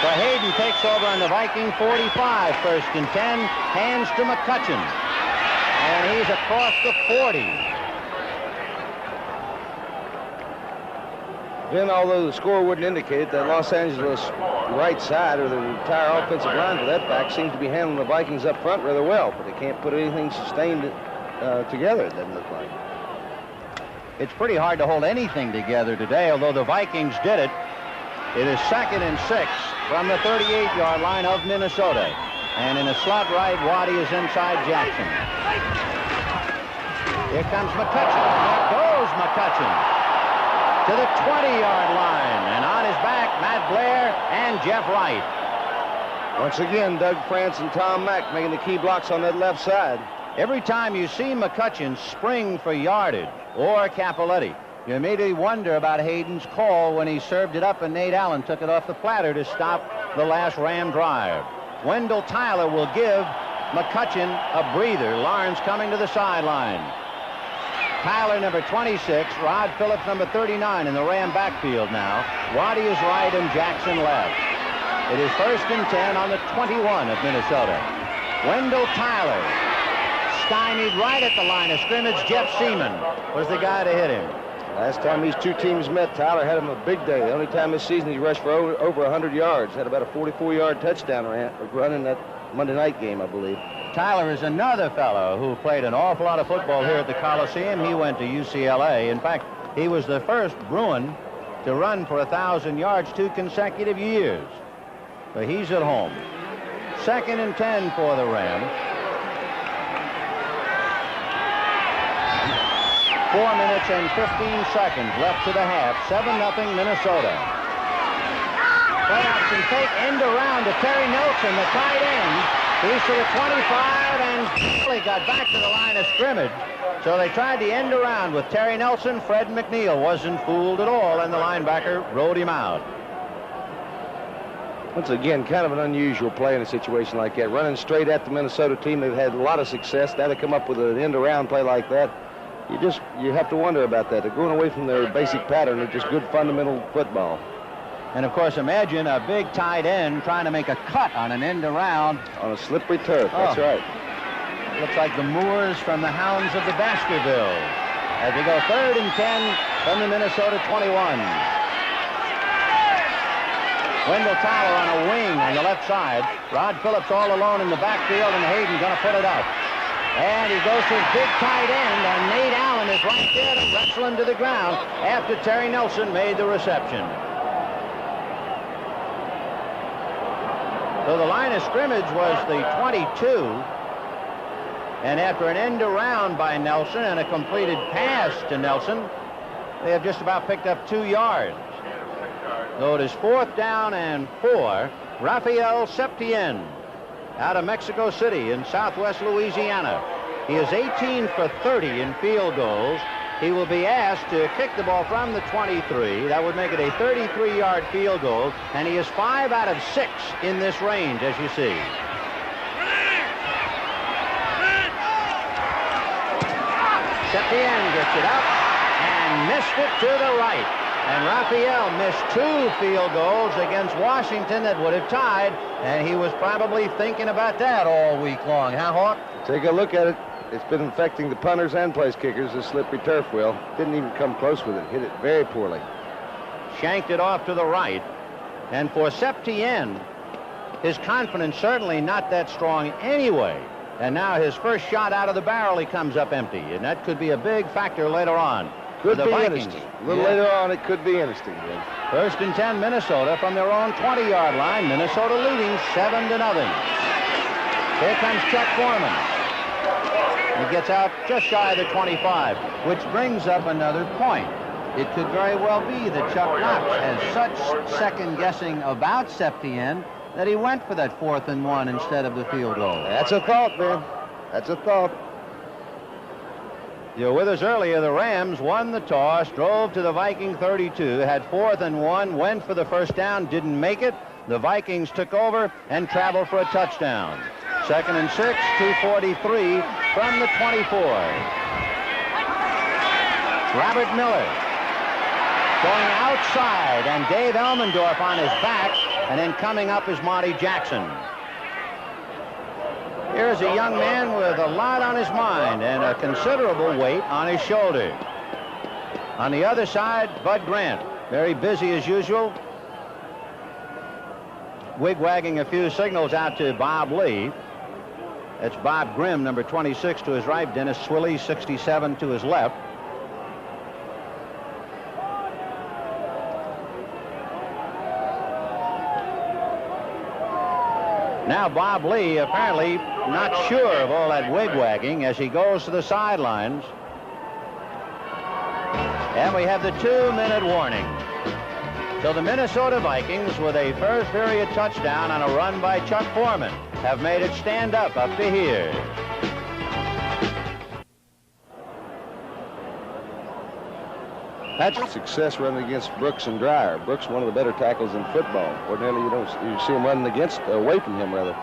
So Hayden takes over on the Viking 45, 1st and 10, hands to McCutcheon. And he's across the 40. Then, although the score wouldn't indicate it, that Los Angeles right side, or the entire offensive line for that back, seems to be handling the Vikings up front rather well, but they can't put anything sustained together, it doesn't look like. It's pretty hard to hold anything together today, although the Vikings did it. It is 2nd and 6 from the 38-yard line of Minnesota. And in a slot right, Waddy is inside Jackson. Here comes McCutcheon. There goes McCutcheon to the 20-yard line. And on his back, Matt Blair and Jeff Wright. Once again, Doug France and Tom Mack making the key blocks on that left side. Every time you see McCutcheon spring for yardage or Capoletti, you immediately wonder about Hayden's call when he served it up and Nate Allen took it off the platter to stop the last Ram drive. Wendell Tyler will give McCutcheon a breather. Lawrence coming to the sideline. Tyler, number 26. Rod Phillips, number 39 in the Ram backfield now. Waddy is right and Jackson left. It is 1st and 10 on the 21 of Minnesota. Wendell Tyler, stymied right at the line of scrimmage. Jeff Seaman was the guy to hit him. Last time these two teams met, Tyler had him a big day. The only time this season he rushed for over 100 yards. Had about a 44-yard touchdown running that Monday night game, I believe. Tyler is another fellow who played an awful lot of football here at the Coliseum. He went to UCLA. In fact, he was the first Bruin to run for 1,000 yards 2 consecutive years. So he's at home. 2nd and 10 for the Rams. 4 minutes and 15 seconds left to the half. 7-0 Minnesota. Play option fake, end around to Terry Nelson, the tight end. He's to the 25 and he got back to the line of scrimmage. So they tried the end around with Terry Nelson. Fred McNeil wasn't fooled at all, and the linebacker rode him out. Once again, kind of an unusual play in a situation like that. Running straight at the Minnesota team, they've had a lot of success. Now to come up with an end around play like that, you have to wonder about that. They're going away from their basic pattern of just good fundamental football. And of course, imagine a big tight end trying to make a cut on an end around. On a slippery turf, that's right. Looks like the Moors from the Hounds of the Baskervilles. As we go 3rd and 10 from the Minnesota 21. Wendell Tyler on a wing on the left side. Rod Phillips all alone in the backfield, and Hayden going to put it up. And he goes to his big tight end, and Nate Allen is right there to wrestle him to the ground after Terry Nelson made the reception. So the line of scrimmage was the 22. And after an end around by Nelson and a completed pass to Nelson, they have just about picked up 2 yards. So it is 4th down and 4. Raphael Septien out of Mexico City in southwest Louisiana. He is 18 for 30 in field goals. He will be asked to kick the ball from the 23. That would make it a 33-yard field goal, and he is 5 out of 6 in this range, as you see. Septien gets it up and missed it to the right. And Raphael missed 2 field goals against Washington that would have tied, and he was probably thinking about that all week long. Huh, Hawk? Take a look at it. It's been affecting the punters and place kickers, this slippery turf will. Didn't even come close with it. Hit it very poorly. Shanked it off to the right. And for Septien, his confidence certainly not that strong anyway. And now his first shot out of the barrel, he comes up empty. And that could be a big factor later on. Could the be Vikings. interesting. A little later on, it could be interesting. Then. 1st and 10 Minnesota from their own 20-yard line. Minnesota leading 7-0. Here comes Chuck Foreman. He gets out just shy of the 25, which brings up another point. It could very well be that Chuck Knox has such second-guessing about Septien that he went for that 4th and 1 instead of the field goal. That's a thought, man. That's a thought. You were with us earlier. The Rams won the toss, drove to the Viking 32, had 4th and 1, went for the first down, didn't make it. The Vikings took over and traveled for a touchdown. 2nd and 6, 2:43 from the 24. Robert Miller going outside, and Dave Elmendorf on his back, and then coming up is Monty Jackson. Here's a young man with a lot on his mind and a considerable weight on his shoulder. On the other side, Bud Grant, very busy as usual, wig-wagging a few signals out to Bob Lee. That's Bob Grimm, number 26 to his right, Dennis Swilley, 67 to his left. Now Bob Lee apparently not sure of all that wig-wagging as he goes to the sidelines. And we have the 2-minute warning. So the Minnesota Vikings, with a first period touchdown on a run by Chuck Foreman, have made it stand up to here. That's success running against Brooks and Dreyer. Brooks, one of the better tackles in football. Ordinarily, you see him running away from him, rather.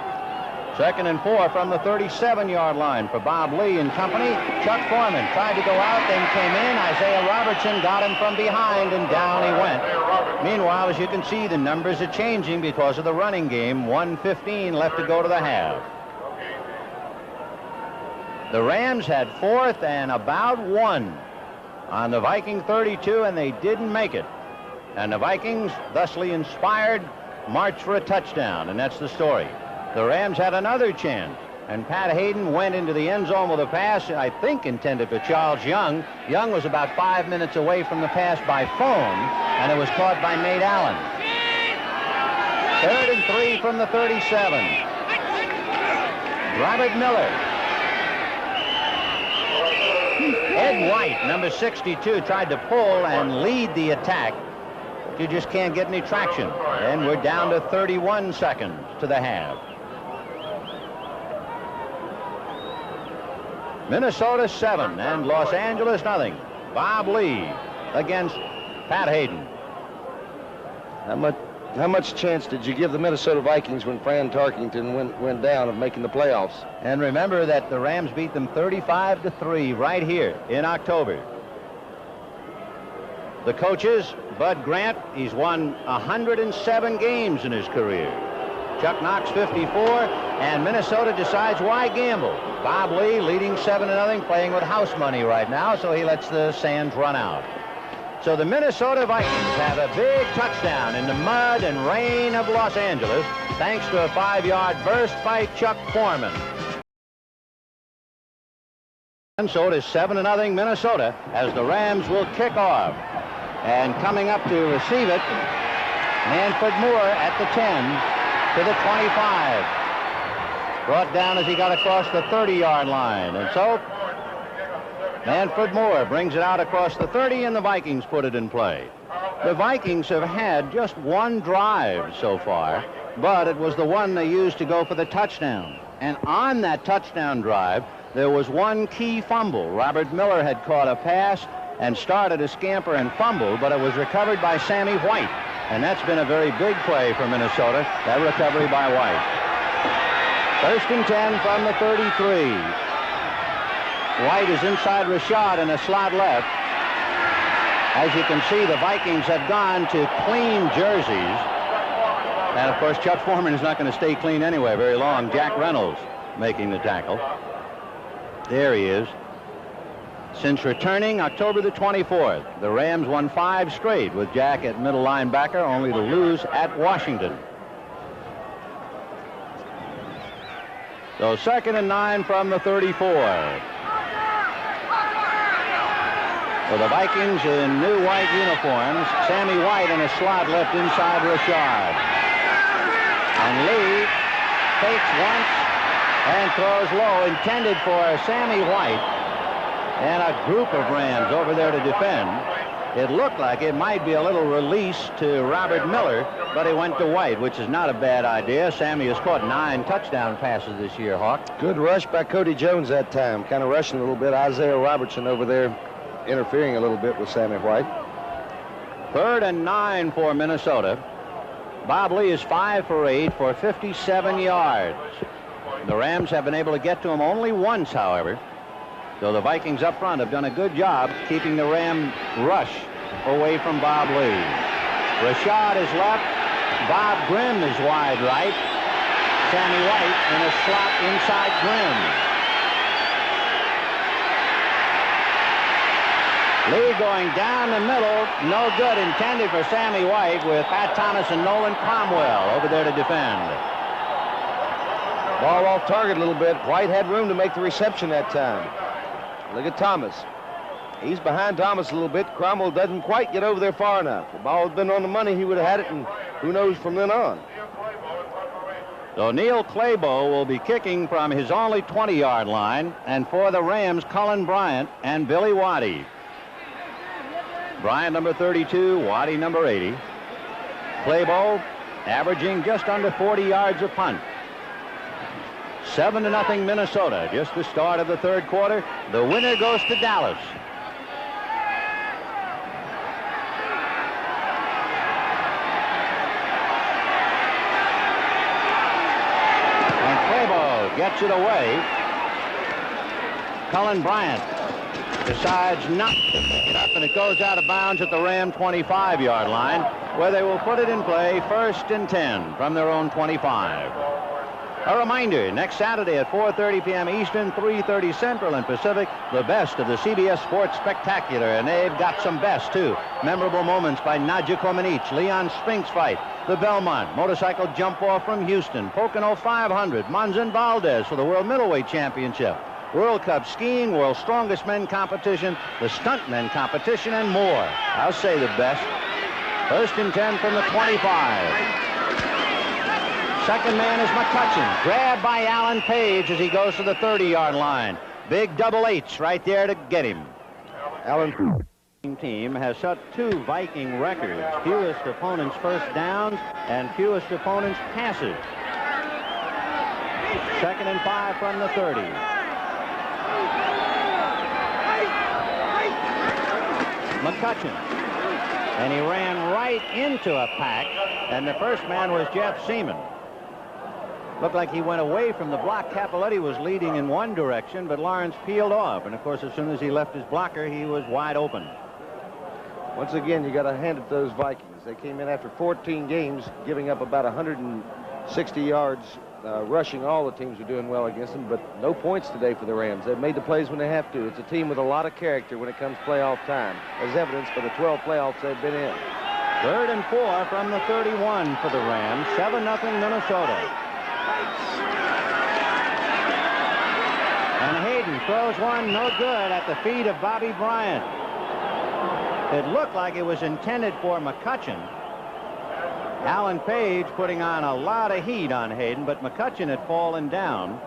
2nd and 4 from the 37-yard line for Bob Lee and company. Chuck Foreman tried to go out, then came in. Isaiah Robertson got him from behind, and down he went. Meanwhile, as you can see, the numbers are changing because of the running game. 1:15 left to go to the half. The Rams had 4th and about 1 on the Viking 32, and they didn't make it. And the Vikings, thusly inspired, marched for a touchdown, and that's the story. The Rams had another chance, and Pat Hayden went into the end zone with a pass, I think intended for Charles Young. Young was about 5 minutes away from the pass by phone, and it was caught by Nate Allen. 3rd and 3 from the 37. Robert Miller. Ed White, number 62, tried to pull and lead the attack. You just can't get any traction. And we're down to 31 seconds to the half. Minnesota 7 and Los Angeles nothing. Bob Lee against Pat Hayden. How much chance did you give the Minnesota Vikings when Fran Tarkington went down of making the playoffs? And remember that the Rams beat them 35-3 right here in October. The coaches, Bud Grant, he's won 107 games in his career. Chuck Knox 54, and Minnesota decides why gamble. Bob Lee leading 7-0, playing with house money right now, so he lets the sands run out. So the Minnesota Vikings have a big touchdown in the mud and rain of Los Angeles, thanks to a 5-yard burst by Chuck Foreman. And so it is 7-0 Minnesota as the Rams will kick off. And coming up to receive it, Manfred Moore at the 10. To the 25. Brought down as he got across the 30-yard line. And so Manfred Moore brings it out across the 30, and the Vikings put it in play. The Vikings have had just one drive so far, but it was the one they used to go for the touchdown. And on that touchdown drive, there was one key fumble. Robert Miller had caught a pass and started to scamper and fumble, but it was recovered by Sammy White. And that's been a very big play for Minnesota, that recovery by White. 1st and 10 from the 33. White is inside Rashad in a slot left. As you can see, the Vikings have gone to clean jerseys. And, of course, Chuck Foreman is not going to stay clean anyway very long. Jack Reynolds making the tackle. There he is. Since returning October the 24th, the Rams won 5 straight with Jack at middle linebacker, only to lose at Washington. So 2nd and 9 from the 34. For the Vikings in new white uniforms, Sammy White in a slot left inside Rashad. And Lee fakes once and throws low, intended for Sammy White. And a group of Rams over there to defend. It looked like it might be a little release to Robert Miller, but he went to White, which is not a bad idea. Sammy has caught 9 touchdown passes this year, Hawk. Good rush by Cody Jones that time. Kind of rushing a little bit. Isaiah Robertson over there interfering a little bit with Sammy White. 3rd and 9 for Minnesota. Bob Lee is 5 for 8 for 57 yards. The Rams have been able to get to him only once, however. So the Vikings up front have done a good job keeping the Ram rush away from Bob Lee. Rashad is left. Bob Grimm is wide right. Sammy White in a slot inside Grimm. Lee going down the middle. No good. Intended for Sammy White with Pat Thomas and Nolan Cromwell over there to defend. Ball off target a little bit. White had room to make the reception that time. Look at Thomas. He's behind Thomas a little bit. Cromwell doesn't quite get over there far enough. If the ball had been on the money, he would have had it, and who knows from then on. So Neil Claybo will be kicking from his only 20-yard line, and for the Rams, Cullen Bryant and Billy Waddy. Bryant number 32, Waddy number 80. Claybo averaging just under 40 yards a punt. 7-0 Minnesota. Just the start of the 3rd quarter. The winner goes to Dallas. And Claybo gets it away. Cullen Bryant decides not to pick it up, and it goes out of bounds at the Ram 25-yard line, where they will put it in play 1st and 10 from their own 25. A reminder, next Saturday at 4:30 p.m. Eastern, 3:30 Central and Pacific, the best of the CBS Sports Spectacular. And they've got some best, too. Memorable moments by Nadja Comaneci, Leon Spink's fight, the Belmont motorcycle jump off from Houston, Pocono 500, Monzon Valdez for the World Middleweight Championship, World Cup skiing, World's Strongest Men competition, the Stuntmen competition, and more. I'll say the best. 1st and 10 from the 25. Second man is McCutcheon, grabbed by Alan Page as he goes to the 30-yard line. Big double H right there to get him. Alan Team has set 2 Viking records, fewest opponents' first downs and fewest opponents' passes. 2nd and 5 from the 30. McCutcheon, and he ran right into a pack, and the first man was Jeff Seaman. Looked like he went away from the block. Capoletti was leading in one direction, but Lawrence peeled off. And, of course, as soon as he left his blocker, he was wide open. Once again, you got to hand it to those Vikings. They came in after 14 games, giving up about 160 yards rushing. All the teams are doing well against them, but no points today for the Rams. They've made the plays when they have to. It's a team with a lot of character when it comes playoff time, as evidenced by the 12 playoffs they've been in. 3rd and 4 from the 31 for the Rams. 7-0 Minnesota. And Hayden throws one no good at the feet of Bobby Bryant. It looked like it was intended for McCutcheon. Alan Page putting on a lot of heat on Hayden, but McCutcheon had fallen down.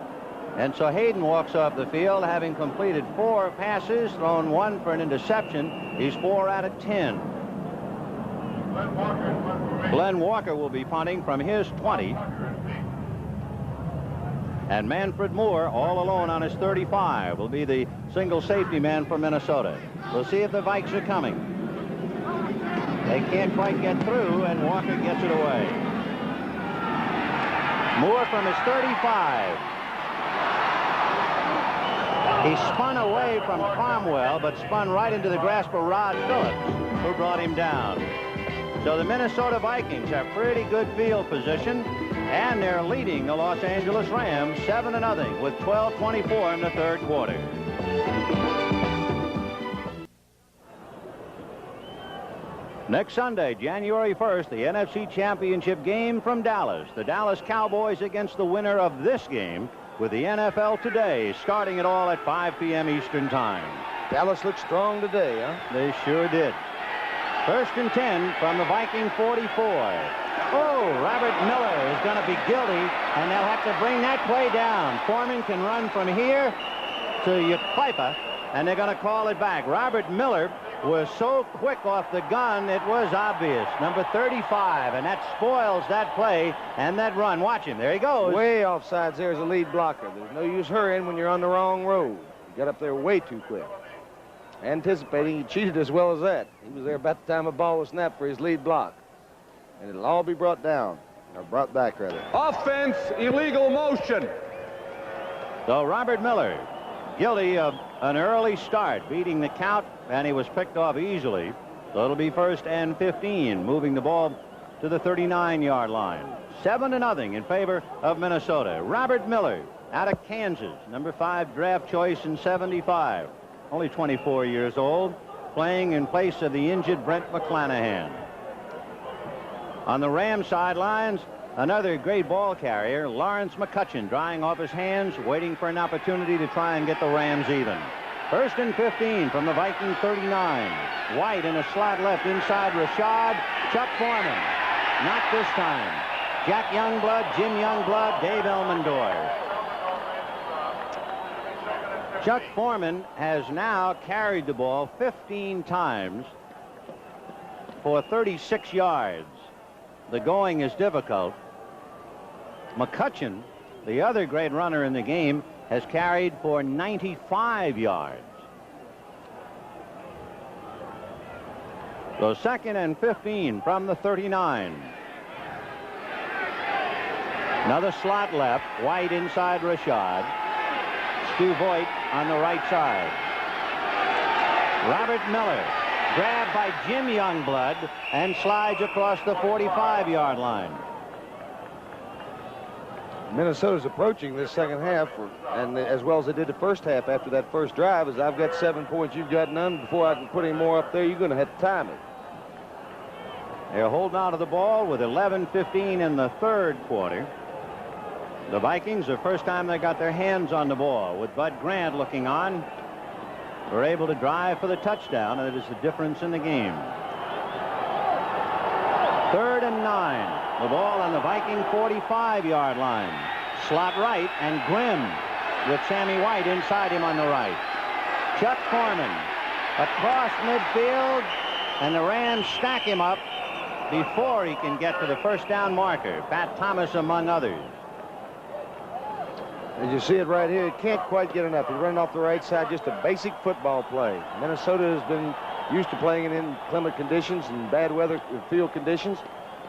And so Hayden walks off the field having completed 4 passes, thrown 1 for an interception. He's 4 out of 10. Glenn Walker will be punting from his 20. And Manfred Moore, all alone on his 35, will be the single safety man for Minnesota. We'll see if the Vikes are coming. They can't quite get through, and Walker gets it away. Moore from his 35. He spun away from Cromwell, but spun right into the grasp of Rod Phillips, who brought him down. So the Minnesota Vikings have pretty good field position, and they're leading the Los Angeles Rams 7-0 with 12:24 in the 3rd quarter. Next Sunday, January 1st, the NFC Championship game from Dallas. The Dallas Cowboys against the winner of this game with the NFL Today, starting it all at 5 p.m. Eastern Time. Dallas looks strong today, huh? They sure did. 1st and 10 from the Viking 44. Oh, Robert Miller is going to be guilty, and they'll have to bring that play down. Foreman can run from here to Yucaipa, and they're going to call it back. Robert Miller was so quick off the gun, it was obvious. Number 35, and that spoils that play and that run. Watch him. There he goes. Way offsides there as a lead blocker. There's no use hurrying when you're on the wrong road. You got up there way too quick. Anticipating, he cheated as well as that. He was there about the time a ball was snapped for his lead block. And it'll all be brought down, or brought back, rather. Offense, illegal motion. So Robert Miller, guilty of an early start, beating the count, and he was picked off easily. So it'll be 1st and 15, moving the ball to the 39-yard line. 7-0 in favor of Minnesota. Robert Miller out of Kansas, number 5 draft choice in 75. Only 24 years old, playing in place of the injured Brent McClanahan. On the Rams sidelines, another great ball carrier, Lawrence McCutcheon, drying off his hands, waiting for an opportunity to try and get the Rams even. 1st and 15 from the Viking 39. White in a slot left inside Rashad. Chuck Foreman. Not this time. Jack Youngblood, Jim Youngblood, Dave Elmendorf. Chuck Foreman has now carried the ball 15 times for 36 yards. The going is difficult. McCutcheon, the other great runner in the game, has carried for 95 yards. So 2nd and 15 from the 39. Another slot left. White inside Rashad. Stu Voigt on the right side. Robert Miller grabbed by Jim Youngblood and slides across the 45-yard line. Minnesota's approaching this second half, and as well as they did the first half after that first drive, is I've got 7 points, you've got none. Before I can put any more up there, you're going to have to time it. They're holding on to the ball with 11:15 in the third quarter. The Vikings, the first time they got their hands on the ball, with Bud Grant looking on, were able to drive for the touchdown, and it is the difference in the game. 3rd and 9. The ball on the Viking 45-yard line. Slot right, and Grimm with Sammy White inside him on the right. Chuck Foreman across midfield, and the Rams stack him up before he can get to the first down marker. Pat Thomas among others. As you see it right here, he can't quite get enough. He's running off the right side, just a basic football play. Minnesota has been used to playing in inclement conditions and bad weather field conditions.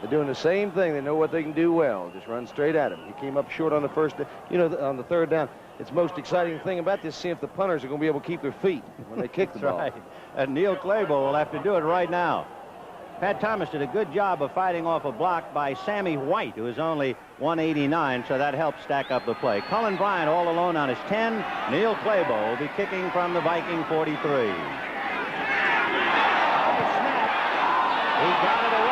They're doing the same thing. They know what they can do well. Just run straight at him. He came up short on the first, on the third down. It's most exciting thing about this, seeing if the punters are going to be able to keep their feet when they kick the ball. Right. And Neil Claybo will have to do it right now. Pat Thomas did a good job of fighting off a block by Sammy White, who is only 189, so that helps stack up the play. Cullen Bryant all alone on his 10. Neil Claybo will be kicking from the Viking 43. Snap. He got it away.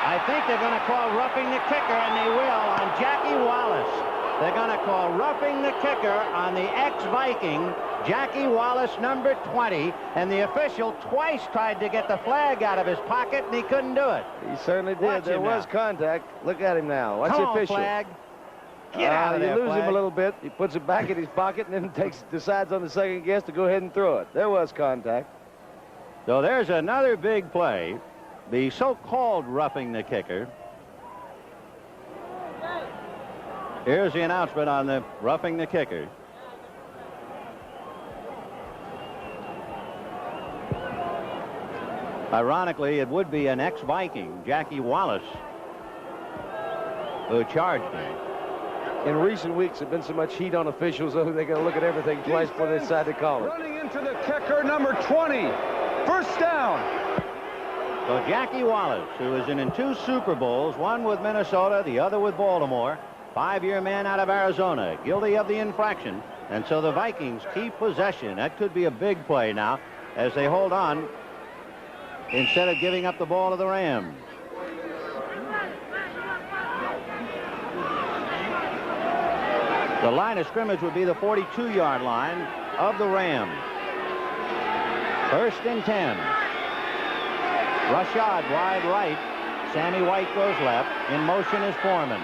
I think they're going to call roughing the kicker, and they will, on Jackie Wallace. They're going to call roughing the kicker on the ex-Viking, Jackie Wallace, number 20, and the official twice tried to get the flag out of his pocket, and he couldn't do it. He certainly did. There was contact. Look at him now. Watch the official. Flag. Get out of there, you lose flag. him a little bit. He puts it back in his pocket and then decides on the second guess to go ahead and throw it. There was contact. So there's another big play. The so-called roughing the kicker. Here's the announcement on the roughing the kicker. Ironically, it would be an ex-Viking, Jackie Wallace, who charged him. In recent weeks, there's been so much heat on officials, though, they're going to look at everything twice before they decide to call it. Running into the kicker, number 20. First down. So Jackie Wallace, who is in 2 Super Bowls, one with Minnesota, the other with Baltimore, 5-year man out of Arizona, guilty of the infraction. And so the Vikings keep possession. That could be a big play now as they hold on instead of giving up the ball to the Rams. The line of scrimmage would be the 42-yard line of the Rams. 1st and 10. Rashad wide right. Sammy White goes left. In motion is Foreman.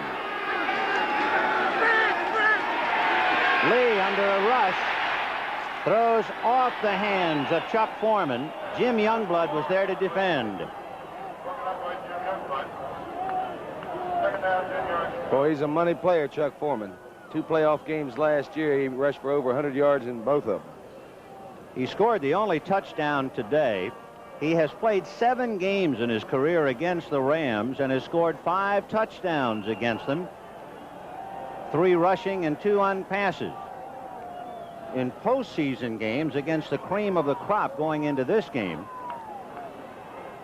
Lee under a rush. Throws off the hands of Chuck Foreman. Jim Youngblood was there to defend. Boy, he's a money player, Chuck Foreman. 2 playoff games last year. He rushed for over 100 yards in both of them. He scored the only touchdown today. He has played 7 games in his career against the Rams and has scored 5 touchdowns against them. 3 rushing and 2 on passes. In postseason games against the cream of the crop going into this game,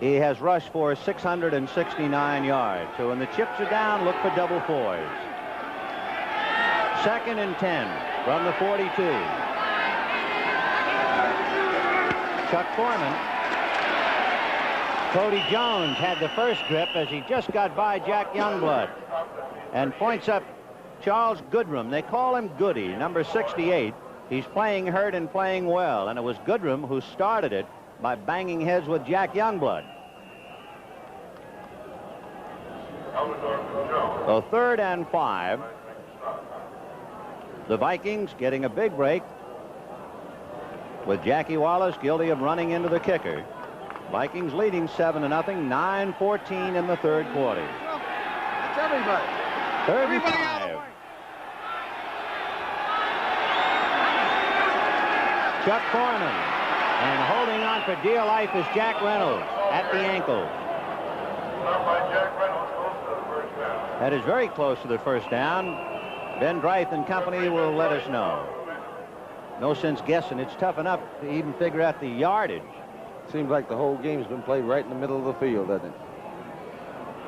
he has rushed for 669 yards. So when the chips are down, look for double 4s. 2nd and 10 from the 42. Chuck Foreman. Cody Jones had the first grip as he just got by Jack Youngblood and points up Charles Goodrum. They call him Goody, number 68. He's playing hurt and playing well, and it was Goodrum who started it by banging heads with Jack Youngblood. So 3rd and 5. The Vikings getting a big break with Jackie Wallace guilty of running into the kicker. Vikings leading 7-0, 9-14 in the third quarter. That's everybody. 35. Chuck Foreman. And holding on for dear life is Jack Reynolds at the ankle. That is very close to the first down. Ben Dreith and company will let us know. No sense guessing. It's tough enough to even figure out the yardage. Seems like the whole game's been played right in the middle of the field, doesn't it?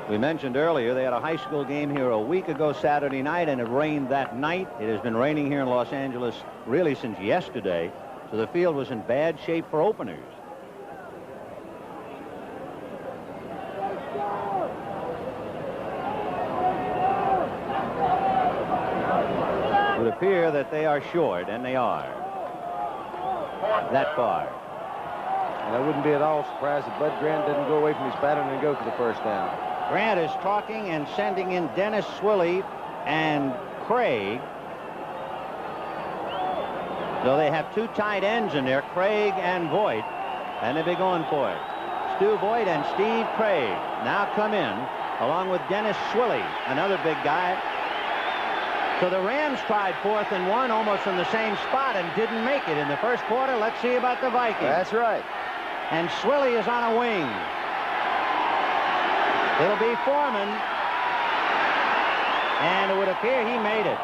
We mentioned earlier they had a high school game here a week ago Saturday night, and it rained that night. It has been raining here in Los Angeles really since yesterday, so the field was in bad shape for openers. It would appear that they are short, and they are that far. And I wouldn't be at all surprised if Bud Grant didn't go away from his pattern and go for the first down. Grant is talking and sending in Dennis Swilley and Craig. So they have two tight ends in there, Craig and Voigt, and they'll be going for it. Stu Voigt and Steve Craig now come in, along with Dennis Swilley, another big guy. So the Rams tried 4th and 1 almost in the same spot and didn't make it in the first quarter. Let's see about the Vikings. That's right. And Swilley is on a wing. It'll be Foreman. And it would appear he made it.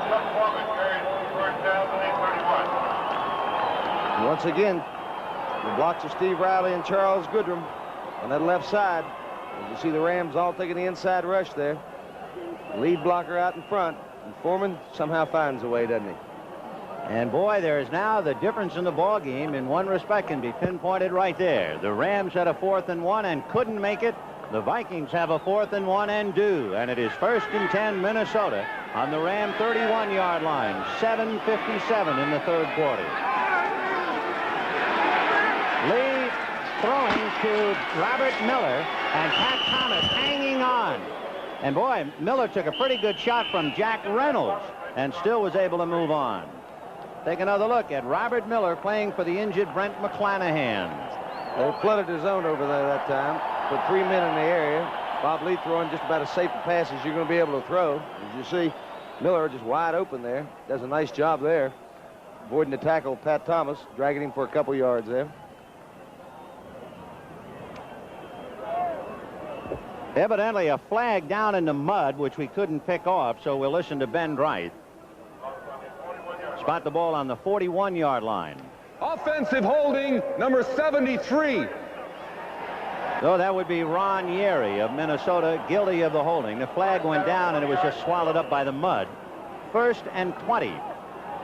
Chuck Foreman carries first down to the 31. Once again, the blocks of Steve Riley and Charles Goodrum on that left side. As you see the Rams all taking the inside rush there. Lead blocker out in front, and Foreman somehow finds a way, doesn't he? And boy, there is now the difference in the ball game in one respect can be pinpointed right there. The Rams had a 4th and 1 and couldn't make it. The Vikings have a 4th and 1 and do. And it is 1st and 10 Minnesota on the Ram 31-yard line. 7:57 in the third quarter. Lee throwing to Robert Miller, and Pat Thomas hanging on. And boy, Miller took a pretty good shot from Jack Reynolds and still was able to move on. Take another look at Robert Miller playing for the injured Brent McClanahan. They flooded his zone over there that time. Put 3 men in the area. Bob Lee throwing just about as safe a pass as you're going to be able to throw. As you see, Miller just wide open there. Does a nice job there. Avoiding the tackle, Pat Thomas, dragging him for a couple yards there. Evidently a flag down in the mud, which we couldn't pick off, so we'll listen to Ben Wright. Spot the ball on the 41-yard line. Offensive holding, number 73. So that would be Ron Yeri of Minnesota, guilty of the holding. The flag went down, and it was just swallowed up by the mud. 1st and 20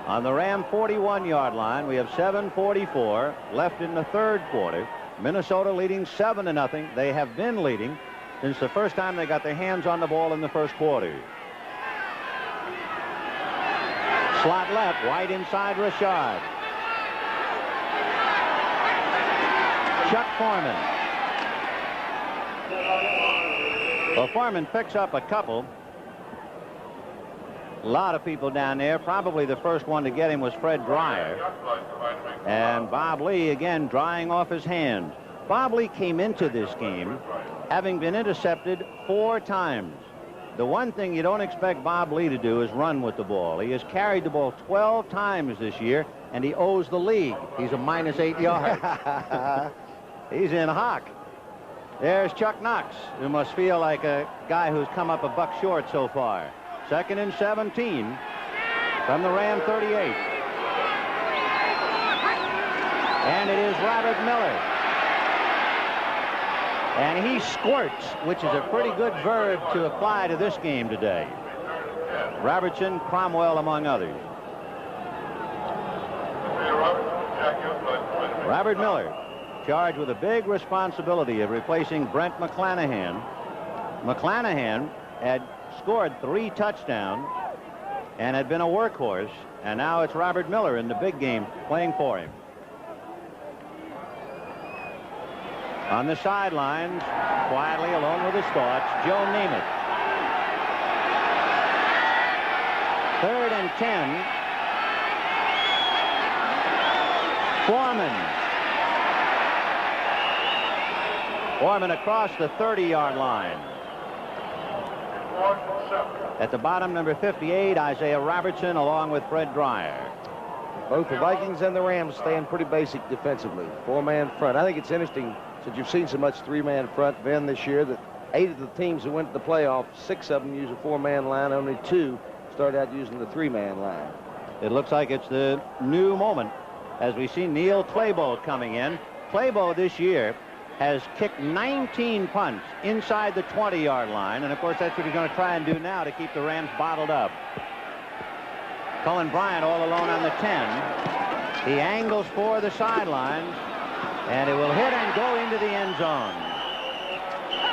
on the Ram 41-yard line. We have 7:44 left in the third quarter. Minnesota leading 7-0. They have been leading since the first time they got their hands on the ball in the first quarter. Slot left, White inside Rashad. Chuck Foreman. Well, Foreman picks up a couple. A lot of people down there. Probably the first one to get him was Fred Dreyer. And Bob Lee again drying off his hands. Bob Lee came into this game having been intercepted 4 times. The one thing you don't expect Bob Lee to do is run with the ball. He has carried the ball 12 times this year, and he owes the league. He's a -8 yards. He's in hock. There's Chuck Knox, who must feel like a guy who's come up a buck short so far. 2nd and 17 from the Ram 38. And it is Robert Miller. And he squirts, which is a pretty good verb to apply to this game today. Robertson, Cromwell, among others. Robert Miller, charged with a big responsibility of replacing Brent McClanahan. McClanahan had scored 3 touchdowns and had been a workhorse, and now it's Robert Miller in the big game playing for him. On the sidelines, quietly alone with his thoughts, Joe Namath. 3rd and 10. Foreman. Foreman across the 30-yard line. At the bottom, number 58, Isaiah Robertson, along with Fred Dreyer. Both the Vikings and the Rams staying pretty basic defensively. 4-man front. I think it's interesting, since you've seen so much 3-man front, Ben, this year, that 8 of the teams that went to the playoffs, 6 of them use a 4-man line. Only 2 started out using the 3-man line. It looks like it's the new moment as we see Neil Claybo coming in. Claybo this year has kicked 19 punts inside the 20-yard line, and of course that's what he's going to try and do now to keep the Rams bottled up. Cullen Bryant all alone on the 10. He angles for the sidelines, and it will hit and go into the end zone.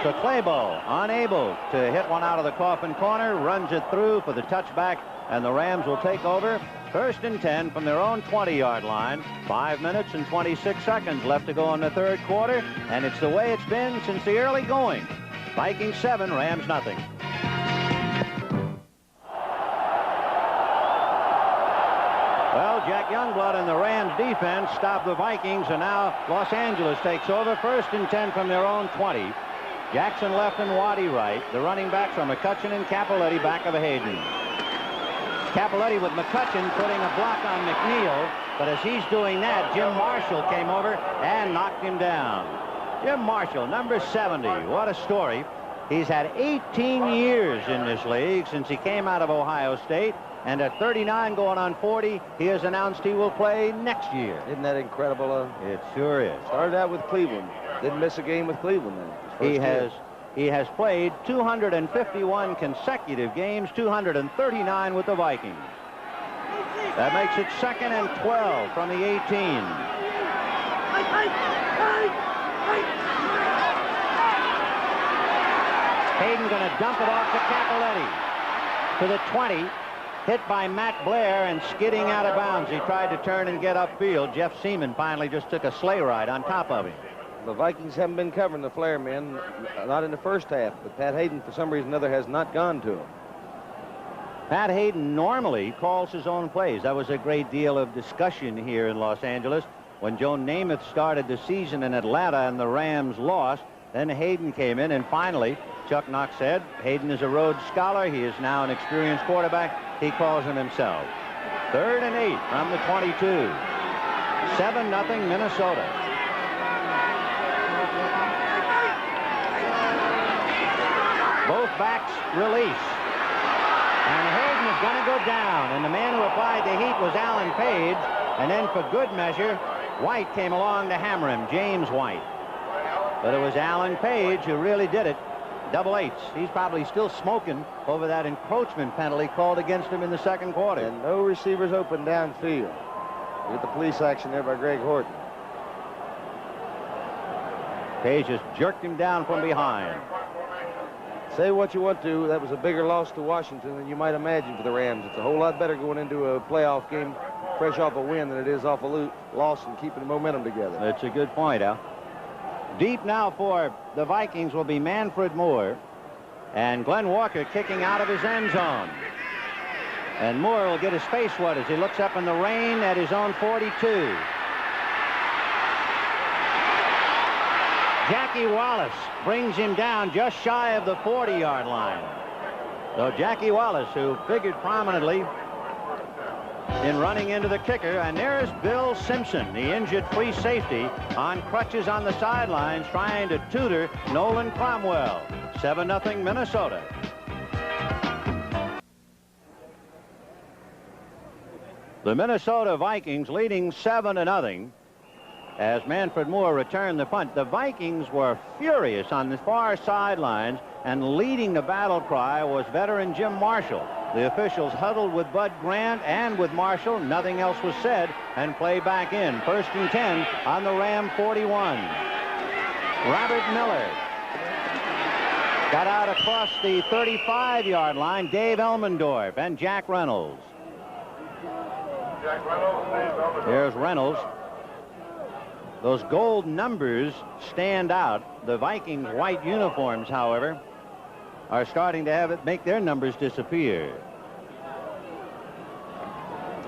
So Claybo unable to hit one out of the coffin corner, runs it through for the touchback, and the Rams will take over. 1st and 10 from their own 20-yard line. 5 minutes and 26 seconds left to go in the third quarter, and it's the way it's been since the early going. Vikings 7, Rams nothing. Well, Jack Youngblood and the Rams defense stopped the Vikings, and now Los Angeles takes over. 1st and 10 from their own 20. Jackson left and Waddy right. The running backs are McCutcheon and Cappelletti back of Hayden. Cappelletti with McCutcheon putting a block on McNeil, but as he's doing that, Jim Marshall came over and knocked him down. Jim Marshall, number 70. What a story. He's had 18 years in this league since he came out of Ohio State, and at 39 going on 40, he has announced he will play next year. Isn't that incredible? It sure is. Started out with Cleveland. Didn't miss a game with Cleveland then. He has played 251 consecutive games, 239 with the Vikings. That makes it 2nd and 12 from the 18. Hayden going to dump it off to Cappelletti. To the 20. Hit by Matt Blair and skidding out of bounds. He tried to turn and get upfield. Jeff Seaman finally just took a sleigh ride on top of him. The Vikings haven't been covering the Flair men, not in the first half, but Pat Hayden, for some reason or other, has not gone to him. Pat Hayden normally calls his own plays. That was a great deal of discussion here in Los Angeles. When Joe Namath started the season in Atlanta and the Rams lost, then Hayden came in, and finally, Chuck Knox said, Hayden is a Rhodes Scholar. He is now an experienced quarterback. He calls him himself. 3rd and 8 from the 22. 7-0 Minnesota. Both backs release. And Hayden is going to go down. And the man who applied the heat was Alan Page. And then for good measure, White came along to hammer him, James White. But it was Alan Page who really did it. Double eights. He's probably still smoking over that encroachment penalty called against him in the second quarter. And no receivers open downfield. With the police action there by Greg Horton. Page just jerked him down from behind. Say what you want to, that was a bigger loss to Washington than you might imagine for the Rams. It's a whole lot better going into a playoff game fresh off a win than it is off a loss and keeping the momentum together. That's a good point, Al. Deep now for the Vikings will be Manfred Moore, and Glenn Walker kicking out of his end zone. And Moore will get his face wet as he looks up in the rain at his own 42. Jackie Wallace brings him down just shy of the 40-yard line. So Jackie Wallace, who figured prominently in running into the kicker, and there's Bill Simpson, the injured free safety, on crutches on the sidelines trying to tutor Nolan Cromwell. 7-0 Minnesota. The Minnesota Vikings leading 7-0 as Manfred Moore returned the punt. The Vikings were furious on the far sidelines, and leading the battle cry was veteran Jim Marshall. The officials huddled with Bud Grant and with Marshall. Nothing else was said, and play back in. 1st and 10 on the Ram 41. Robert Miller got out across the 35-yard line. Dave Elmendorf and Jack Reynolds. Here's Reynolds. Those gold numbers stand out. The Vikings' white uniforms, however, are starting to make their numbers disappear.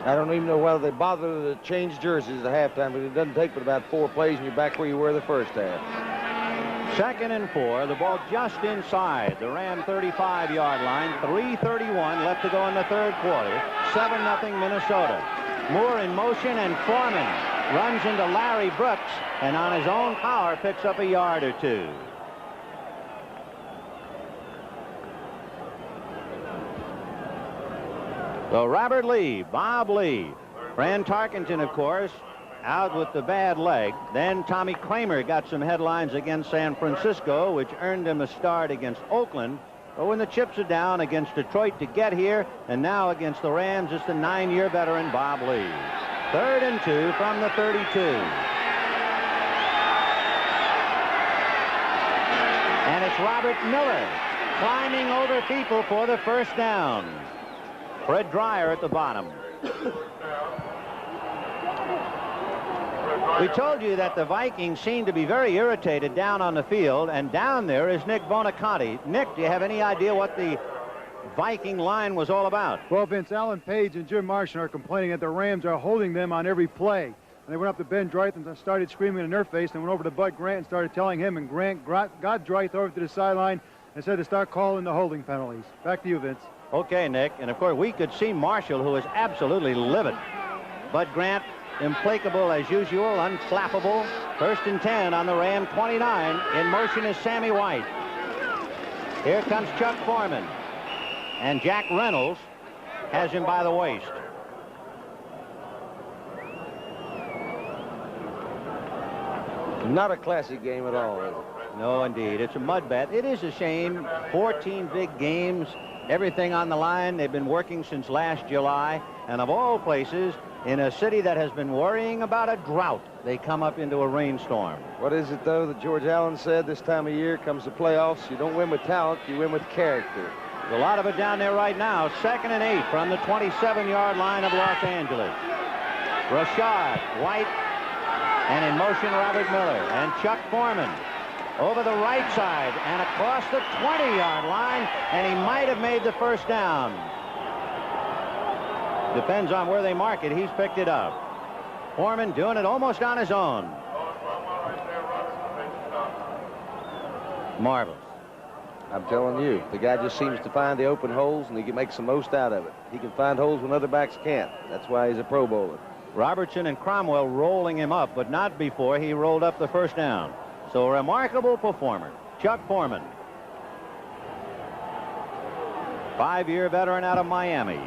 I don't even know whether they bother to change jerseys at halftime, but it doesn't take but about 4 plays and you're back where you were the first half. 2nd and 4, the ball just inside the Ram 35-yard line. 3:31 left to go in the third quarter. 7-0 Minnesota. Moore in motion, and Foreman runs into Larry Brooks, and on his own power picks up a yard or two. So Robert Lee, Bob Lee, Fran Tarkenton, of course, out with the bad leg. Then Tommy Kramer got some headlines against San Francisco, which earned him a start against Oakland. But when the chips are down against Detroit to get here, and now against the Rams, it's the 9-year veteran Bob Lee. 3rd and 2 from the 32. And it's Robert Miller climbing over people for the first down. Fred Dreyer at the bottom. We told you that the Vikings seem to be very irritated down on the field, and down there is Nick Bonaconte. Nick, do you have any idea what the Viking line was all about? Well, Vince, Alan Page and Jim Martian are complaining that the Rams are holding them on every play. And they went up to Ben Dreith and started screaming in their face, and went over to Bud Grant and started telling him, and Grant got Dreith over to the sideline and said to start calling the holding penalties. Back to you, Vince. Okay, Nick. And, of course, we could see Marshall, who is absolutely livid. Bud Grant, implacable as usual, unflappable. 1st and 10 on the Ram 29. In motion is Sammy White. Here comes Chuck Foreman. And Jack Reynolds has him by the waist. Not a classic game at all, is it? No, indeed. It's a mud bat. It is a shame. 14 big games, everything on the line. They've been working since last July. And of all places, in a city that has been worrying about a drought, they come up into a rainstorm. What is it, though, that George Allen said this time of year comes the playoffs? You don't win with talent, you win with character. A lot of it down there right now. 2nd and 8 from the 27-yard line of Los Angeles. Rashad, White, and in motion Robert Miller. And Chuck Foreman over the right side and across the 20-yard line, and he might have made the first down. Depends on where they mark it. He's picked it up. Foreman doing it almost on his own. Marvelous. I'm telling you, the guy just seems to find the open holes, and he makes the most out of it. He can find holes when other backs can't. That's why he's a Pro Bowler. Robertson and Cromwell rolling him up, but not before he rolled up the first down. So a remarkable performer, Chuck Foreman. 5-year veteran out of Miami.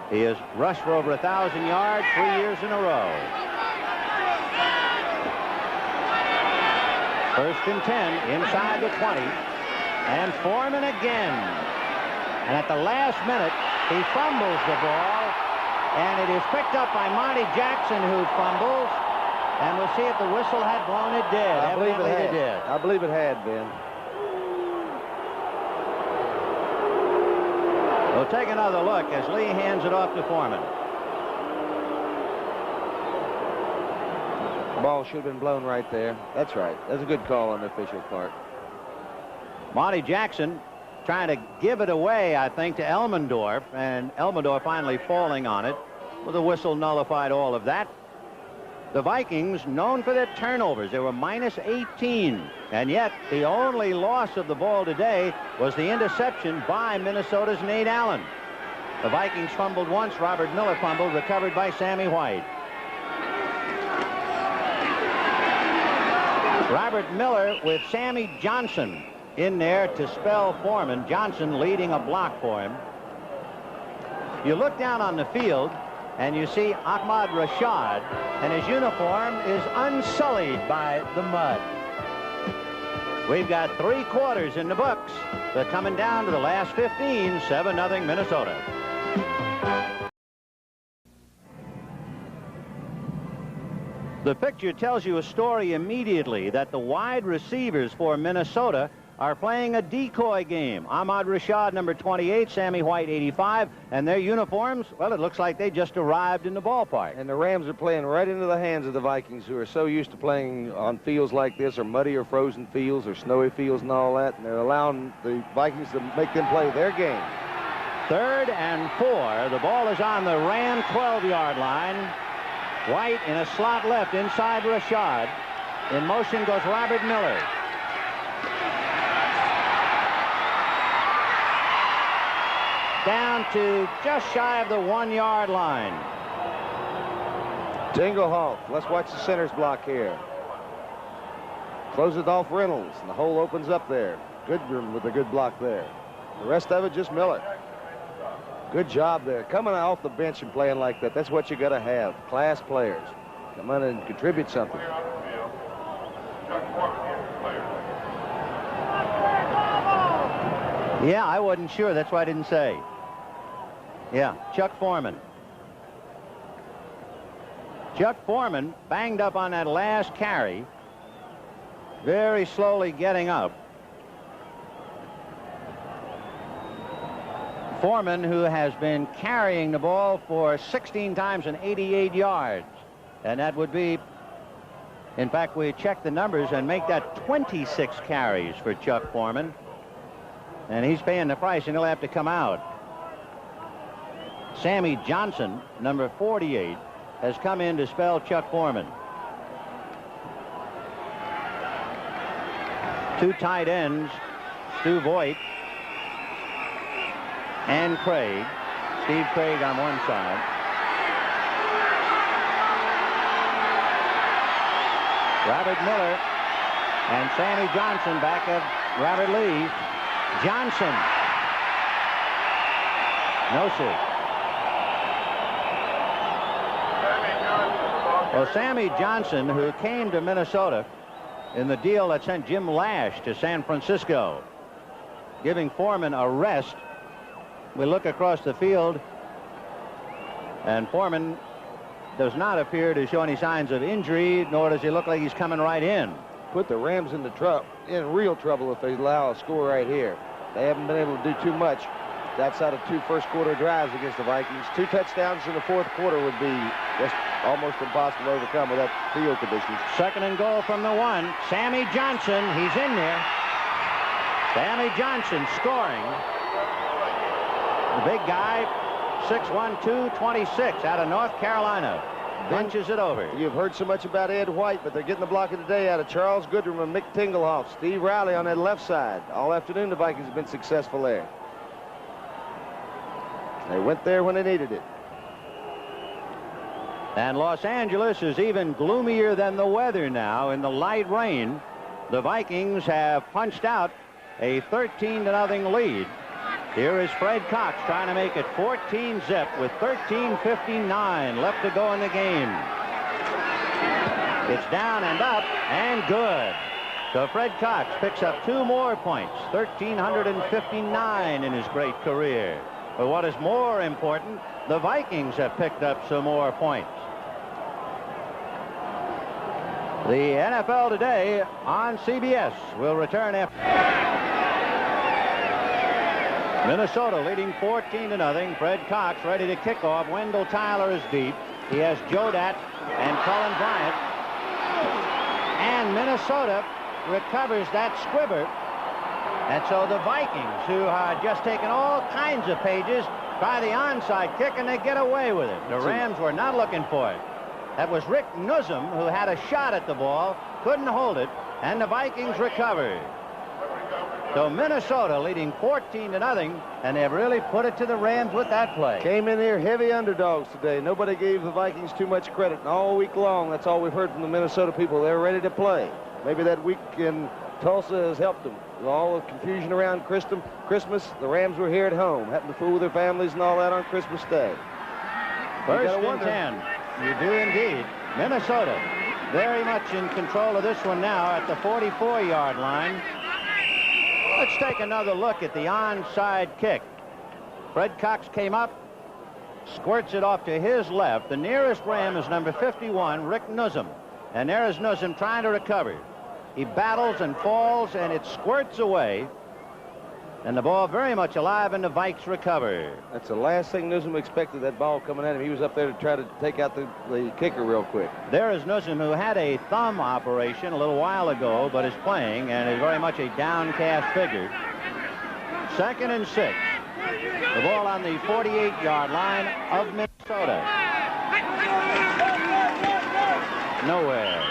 He has rushed for over 1,000 yards 3 years in a row. 1st and 10 inside the 20. And Foreman again. And at the last minute, he fumbles the ball. And it is picked up by Monty Jackson, who fumbles. And we'll see if the whistle had blown. It did. I believe it had. Did. I believe it had, Ben. We'll take another look as Lee hands it off to Foreman. The ball should have been blown right there. That's right. That's a good call on the official's part. Monty Jackson trying to give it away, I think, to Elmendorf, and Elmendorf finally falling on it. Well, the whistle nullified all of that. The Vikings, known for their turnovers, they were minus 18, and yet the only loss of the ball today was the interception by Minnesota's Nate Allen. The Vikings fumbled once. Robert Miller fumbled, recovered by Sammy White. Robert Miller with Sammy Johnson in there to spell Foreman. Johnson leading a block for him. You look down on the field and you see Ahmad Rashad, and his uniform is unsullied by the mud. We've got 3 quarters in the books. They're coming down to the last 15, 7-0 Minnesota. The picture tells you a story immediately that the wide receivers for Minnesota are playing a decoy game. Ahmad Rashad, number 28, Sammy White, 85, and their uniforms, well, it looks like they just arrived in the ballpark. And the Rams are playing right into the hands of the Vikings, who are so used to playing on fields like this, or muddy or frozen fields or snowy fields and all that, and they're allowing the Vikings to make them play their game. 3rd and 4. The ball is on the Ram 12-yard line. White in a slot left inside Rashad. In motion goes Robert Miller. Down to just shy of the 1-yard line. Tingle Let's watch the center's block here. Close it off Reynolds, and the hole opens up there. Goodrum with a good block there. The rest of it just Miller. Good job there. Coming off the bench and playing like that, that's what you got to have. Class players. Come on and contribute something. Yeah, I wasn't sure. That's why I didn't say. Yeah, Chuck Foreman. Chuck Foreman banged up on that last carry. Very slowly getting up. Foreman, who has been carrying the ball for 16 times and 88 yards. And that would be, in fact, we check the numbers and make that 26 carries for Chuck Foreman. And he's paying the price, and he'll have to come out. Sammy Johnson, number 48, has come in to spell Chuck Foreman. Two tight ends, Stu Voigt and Craig. Steve Craig on one side. Robert Miller and Sammy Johnson back of Robert Lee. Johnson. No see. Well, Sammy Johnson, who came to Minnesota in the deal that sent Jim Lash to San Francisco, giving Foreman a rest. We look across the field, and Foreman does not appear to show any signs of injury, nor does he look like he's coming right in. Put the Rams in real trouble if they allow a score right here. They haven't been able to do too much outside of 2 first-quarter drives against the Vikings. 2 touchdowns in the fourth quarter would be just almost impossible to overcome with that field conditions. 2nd and goal from the 1. Sammy Johnson, he's in there. Sammy Johnson scoring. The big guy, 6'1", 226, out of North Carolina. Bunches it over. You've heard so much about Ed White, but they're getting the blocking today out of Charles Goodrum and Mick Tingelhoff. Steve Riley on that left side. All afternoon, the Vikings have been successful there. They went there when they needed it. And Los Angeles is even gloomier than the weather now in the light rain. The Vikings have punched out a 13-0 lead. Here is Fred Cox trying to make it 14-zip with 13:59 left to go in the game. It's down and up and good. So Fred Cox picks up 2 more points, 1,359 in his great career. But what is more important, the Vikings have picked up some more points. The NFL Today on CBS will return after. Minnesota leading 14-0. Fred Cox ready to kick off. Wendell Tyler is deep. He has Jodat and Cullen Bryant. And Minnesota recovers that squibber. And so the Vikings, who had just taken all kinds of pages, try the onside kick, and they get away with it. The Rams were not looking for it. That was Rick Nuzum, who had a shot at the ball, couldn't hold it, and the Vikings recovered. So Minnesota leading 14-0, and they've really put it to the Rams with that play. Came in here heavy underdogs today. Nobody gave the Vikings too much credit, and all week long, that's all we've heard from the Minnesota people. They're ready to play. Maybe that week in Tulsa has helped them. With all the confusion around Christmas, the Rams were here at home, happened to fool with their families and all that on Christmas Day. First and 10. You do indeed. Minnesota very much in control of this one now at the 44-yard line. Let's take another look at the onside kick. Fred Cox came up, squirts it off to his left. The nearest Ram is number 51, Rick Nuzum. And there is Nuzum trying to recover. He battles and falls, and it squirts away. And the ball very much alive, and the Vikes recover. That's the last thing Nuzum expected, that ball coming at him. He was up there to try to take out the kicker real quick. There is Nuzum, who had a thumb operation a little while ago, but is playing and is very much a downcast figure. 2nd and 6. The ball on the 48-yard line of Minnesota. Nowhere.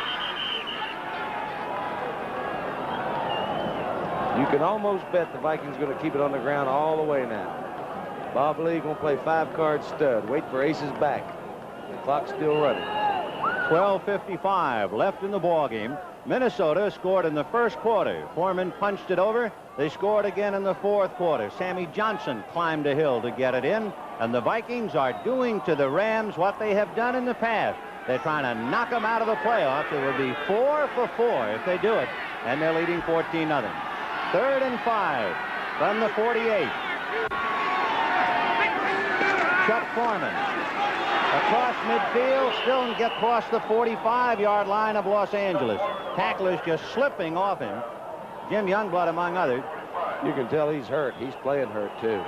You can almost bet the Vikings going to keep it on the ground all the way now. Bob Lee going to play 5-card stud. Wait for aces back. The clock's still running. 12:55 left in the ball game. Minnesota scored in the first quarter. Foreman punched it over. They scored again in the fourth quarter. Sammy Johnson climbed a hill to get it in. And the Vikings are doing to the Rams what they have done in the past. They're trying to knock them out of the playoffs. It would be 4 for 4 if they do it, and they're leading 14-0. 3rd and 5 from the 48. Chuck Foreman across midfield, still didn't get across the 45-yard line of Los Angeles. Tacklers just slipping off him. Jim Youngblood, among others. You can tell he's hurt. He's playing hurt, too.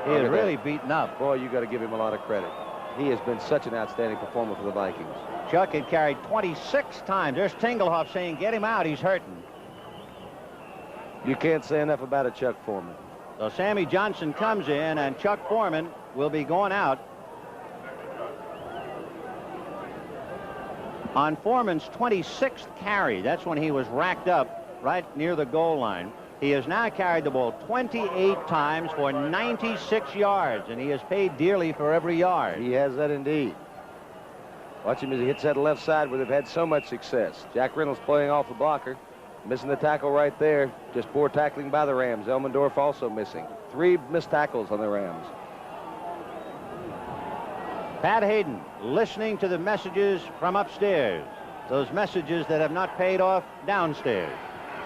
He is really beaten up. Boy, you got to give him a lot of credit. He has been such an outstanding performer for the Vikings. Chuck had carried 26 times. There's Tingelhoff saying, get him out, he's hurting. You can't say enough about a Chuck Foreman. So Sammy Johnson comes in, and Chuck Foreman will be going out. On Foreman's 26th carry, that's when he was racked up right near the goal line. He has now carried the ball 28 times for 96 yards, and he has paid dearly for every yard. He has that indeed. Watch him as he hits that left side where they've had so much success. Jack Reynolds playing off the blocker, missing the tackle right there. Just poor tackling by the Rams. Elmendorf also missing. 3 missed tackles on the Rams. Pat Hayden listening to the messages from upstairs, those messages that have not paid off downstairs.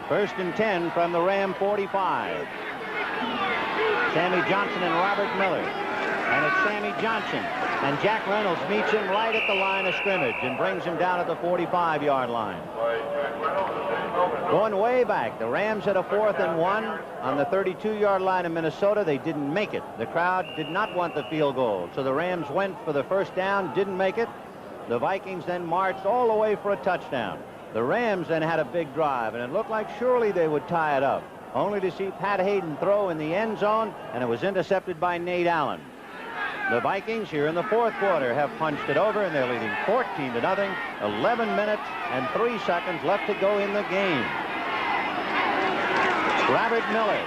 1st and 10 from the Ram 45. Sammy Johnson and Robert Miller. And it's Sammy Johnson. And Jack Reynolds meets him right at the line of scrimmage and brings him down at the 45-yard line. Going way back, the Rams had a 4th and 1 on the 32-yard line of Minnesota. They didn't make it. The crowd did not want the field goal. So the Rams went for the 1st down, didn't make it. The Vikings then marched all the way for a touchdown. The Rams then had a big drive, and it looked like surely they would tie it up, only to see Pat Hayden throw in the end zone, and it was intercepted by Nate Allen. The Vikings here in the 4th quarter have punched it over, and they're leading 14-0. 11 minutes and 3 seconds left to go in the game. Robert Miller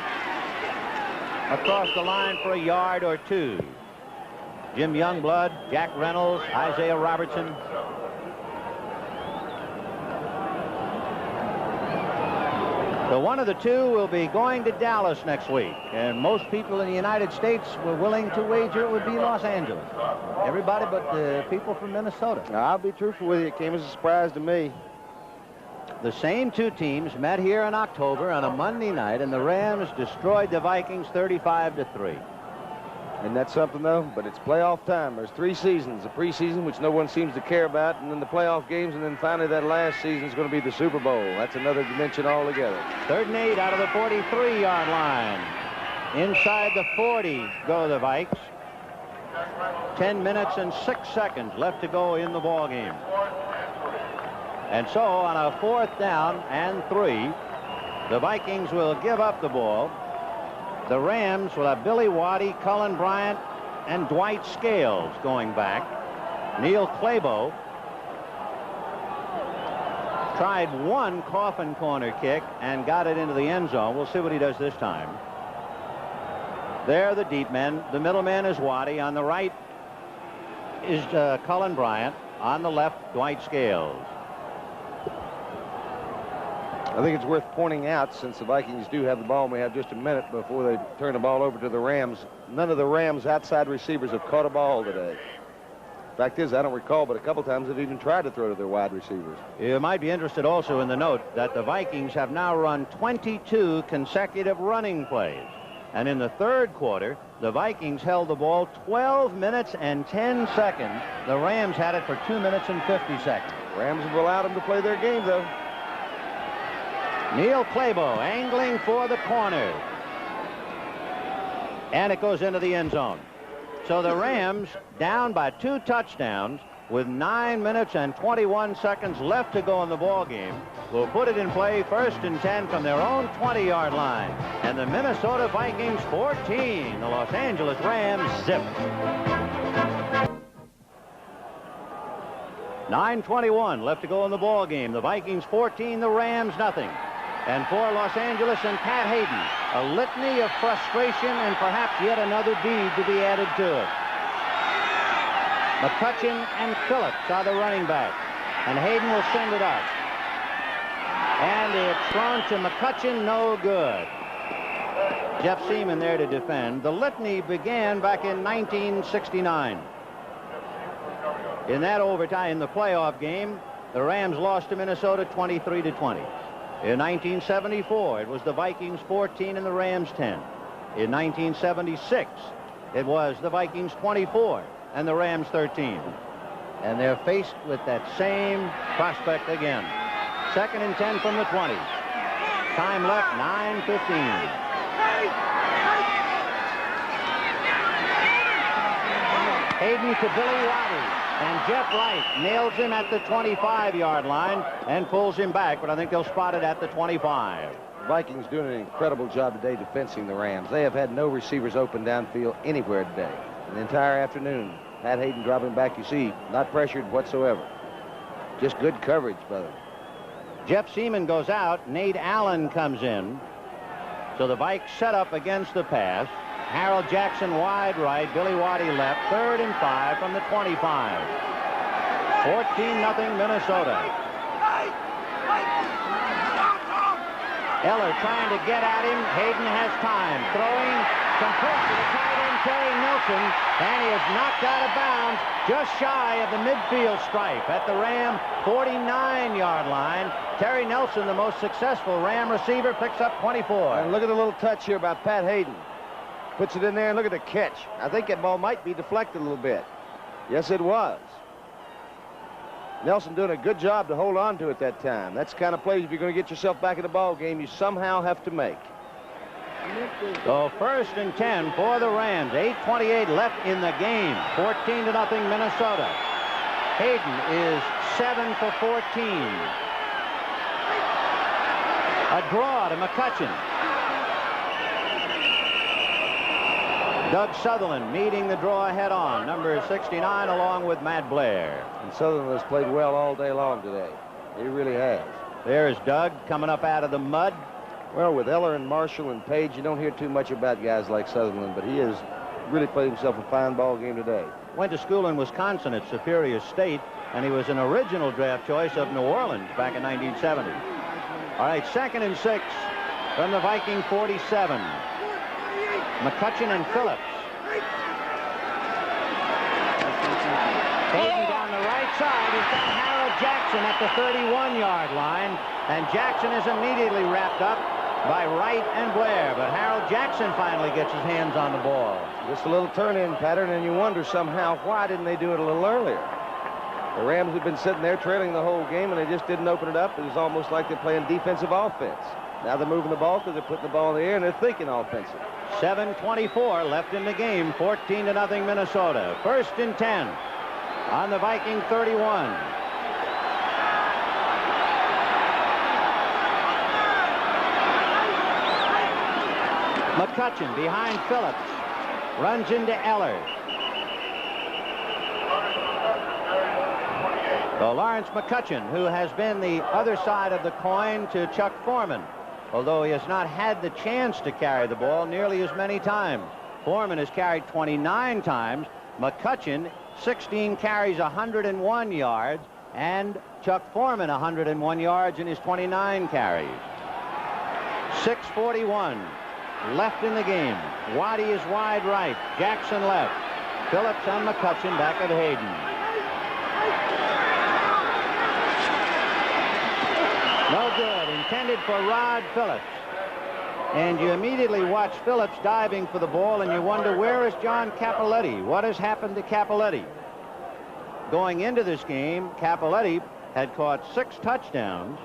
across the line for a yard or 2. Jim Youngblood, Jack Reynolds, Isaiah Robertson. So one of the two will be going to Dallas next week, and most people in the United States were willing to wager it would be Los Angeles. Everybody but the people from Minnesota. Now, I'll be truthful with you. It came as a surprise to me. The same two teams met here in October on a Monday night, and the Rams destroyed the Vikings 35-3. And that's something, though, but it's playoff time. There's 3 seasons, the preseason, which no one seems to care about, and then the playoff games, and then finally that last season is going to be the Super Bowl. That's another dimension altogether. 3rd and 8 out of the 43-yard line. Inside the 40 go the Vikes. 10 minutes and 6 seconds left to go in the ball game. And so on a 4th down and 3, the Vikings will give up the ball. The Rams will have Billy Waddy, Cullen Bryant, and Dwight Scales going back. Neil Clabo tried one coffin corner kick and got it into the end zone. We'll see what he does this time. There, the deep men. The middle man is Waddy. On the right is Cullen Bryant. On the left, Dwight Scales. I think it's worth pointing out, since the Vikings do have the ball, and we have just a minute before they turn the ball over to the Rams, none of the Rams' outside receivers have caught a ball today. Fact is, I don't recall, but a couple times they've even tried to throw to their wide receivers. You might be interested also in the note that the Vikings have now run 22 consecutive running plays. And in the 3rd quarter, the Vikings held the ball 12 minutes and 10 seconds. The Rams had it for 2 minutes and 50 seconds. Rams have allowed them to play their game, though. Neil Clabo angling for the corner. And it goes into the end zone. So the Rams down by 2 touchdowns with 9 minutes and 21 seconds left to go in the ball game. Will put it in play 1st and 10 from their own 20-yard line. And the Minnesota Vikings 14. The Los Angeles Rams zip. 9:21 left to go in the ball game. The Vikings 14, the Rams nothing. And for Los Angeles and Pat Hayden, a litany of frustration and perhaps yet another deed to be added to it. McCutcheon and Phillips are the running back, and Hayden will send it up. And it's thrown to McCutcheon, no good. Jeff Seaman there to defend. The litany began back in 1969. In that overtime, in the playoff game, the Rams lost to Minnesota 23-20. In 1974, it was the Vikings 14 and the Rams 10. In 1976, it was the Vikings 24 and the Rams 13. And they're faced with that same prospect again. 2nd and 10 from the 20. Time left, 9:15. Hayden to Billy Waddy, and Jeff Wright nails him at the 25-yard line and pulls him back, but I think they'll spot it at the 25. Vikings doing an incredible job today defending the Rams. They have had no receivers open downfield anywhere today. The entire afternoon, Pat Hayden dropping back, you see, not pressured whatsoever. Just good coverage by them. Jeff Seaman goes out. Nate Allen comes in. So the Vikes set up against the pass. Harold Jackson wide right, Billy Waddy left. 3rd and 5 from the 25. 14-0 Minnesota. Eller trying to get at him. Hayden has time. Throwing complete to the tight end, Terry Nelson, and he is knocked out of bounds just shy of the midfield stripe at the Ram 49-yard line. Terry Nelson, the most successful Ram receiver, picks up 24. And look at the little touch here by Pat Hayden. Puts it in there, and look at the catch. I think that ball might be deflected a little bit. Yes, it was. Nelson doing a good job to hold on to it that time. That's the kind of plays, if you're going to get yourself back in the ball game, you somehow have to make. So 1st and 10 for the Rams. 8:28 left in the game. 14-0 Minnesota. Hayden is 7 for 14. A draw to McCutcheon. Doug Sutherland meeting the draw head on, number 69, along with Matt Blair. And Sutherland has played well all day long today. He really has. There's Doug coming up out of the mud. Well, with Eller and Marshall and Page, you don't hear too much about guys like Sutherland, but he has really played himself a fine ball game today. Went to school in Wisconsin at Superior State, and he was an original draft choice of New Orleans back in 1970. All right, 2nd and 6 from the Viking 47. McCutcheon and Phillips. Hayden down the right side. He's got Harold Jackson at the 31-yard line, and Jackson is immediately wrapped up by Wright and Blair, but Harold Jackson finally gets his hands on the ball. Just a little turn-in pattern, and you wonder somehow why didn't they do it a little earlier. The Rams have been sitting there trailing the whole game, and they just didn't open it up. It was almost like they're playing defensive offense. Now they're moving the ball because they're putting the ball in the air, and they're thinking offensive. 7:24 left in the game. 14-0 Minnesota. 1st and 10 on the Viking 31. McCutcheon behind Phillips. Runs into Eller. So Lawrence McCutcheon, who has been the other side of the coin to Chuck Foreman, although he has not had the chance to carry the ball nearly as many times. Foreman has carried 29 times. McCutcheon, 16 carries, 101 yards, and Chuck Foreman 101 yards in his 29 carries. 6:41 left in the game. Waddy is wide right. Jackson left. Phillips and McCutcheon back at Hayden. No good. Intended for Rod Phillips. And you immediately watch Phillips diving for the ball, and you wonder, where is John Cappelletti? What has happened to Cappelletti? Going into this game, Cappelletti had caught 6 touchdowns,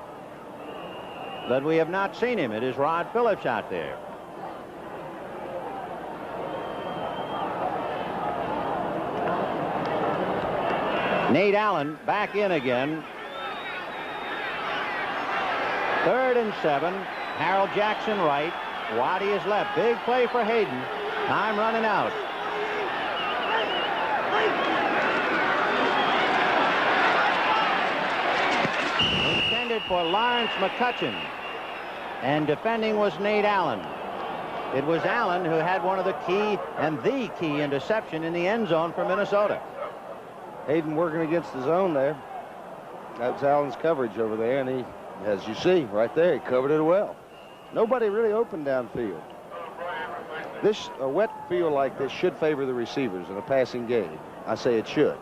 but we have not seen him. It is Rod Phillips out there. Nate Allen back in again. 3rd and 7. Harold Jackson right. Waddy is left. Big play for Hayden. Time running out. Intended for Lawrence McCutcheon. And defending was Nate Allen. It was Allen who had one of the key and the key interception in the end zone for Minnesota. Hayden working against the zone there. That's Allen's coverage over there, and he, as you see right there, he covered it well. Nobody really open downfield. A wet field like this should favor the receivers in a passing game. I say it should.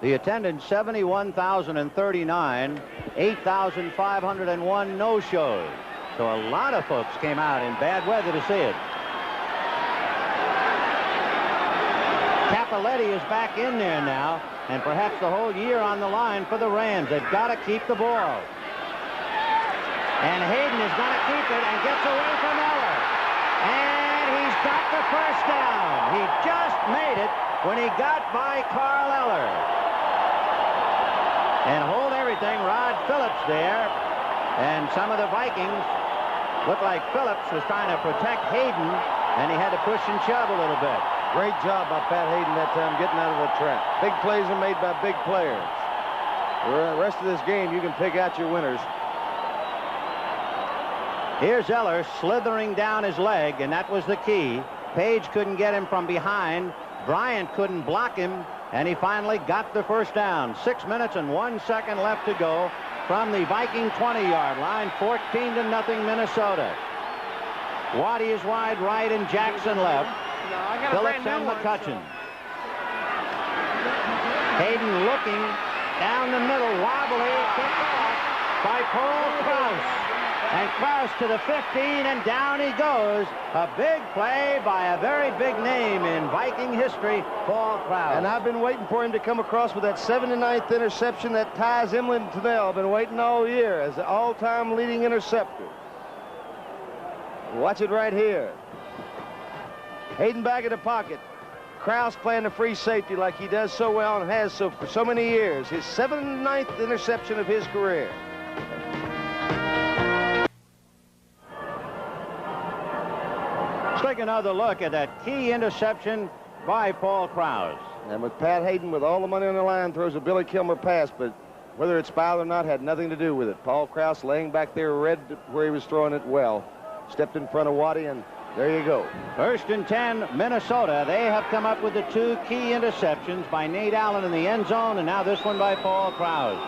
The attendance 71,039, 8,501 no-shows. So a lot of folks came out in bad weather to see it. Capoletti is back in there now, and perhaps the whole year on the line for the Rams. They've got to keep the ball. And Hayden is going to keep it and gets away from Eller. And he's got the first down. He just made it when he got by Carl Eller. And hold everything, Rod Phillips there. And some of the Vikings looked like Phillips was trying to protect Hayden, and he had to push and shove a little bit. Great job by Pat Hayden that time getting out of the trap. Big plays are made by big players. The rest of this game, you can pick out your winners. Here's Eller slithering down his leg, and that was the key. Page couldn't get him from behind. Bryant couldn't block him, and he finally got the first down. 6 minutes and 1 second left to go from the Viking 20-yard line. 14-0 Minnesota. Waddy is wide right and Jackson left. Phillips and McCutcheon. Hayden looking down the middle, wobbly, picked off by Paul Krause. And Krause to the 15, and down he goes. A big play by a very big name in Viking history, Paul Krause. And I've been waiting for him to come across with that 79th interception that ties Emily to Nell. I've been waiting all year as the all-time leading interceptor. Watch it right here. Hayden back in the pocket. Krause playing the free safety like he does so well and has so for so many years. His 79th interception of his career. Let's take another look at that key interception by Paul Krause. And with Pat Hayden, with all the money on the line, throws a Billy Kilmer pass, but whether it's foul or not had nothing to do with it. Paul Krause laying back there, read where he was throwing it well. Stepped in front of Waddy, and there you go. 1st and 10, Minnesota. They have come up with the 2 key interceptions by Nate Allen in the end zone, and now this one by Paul Krause.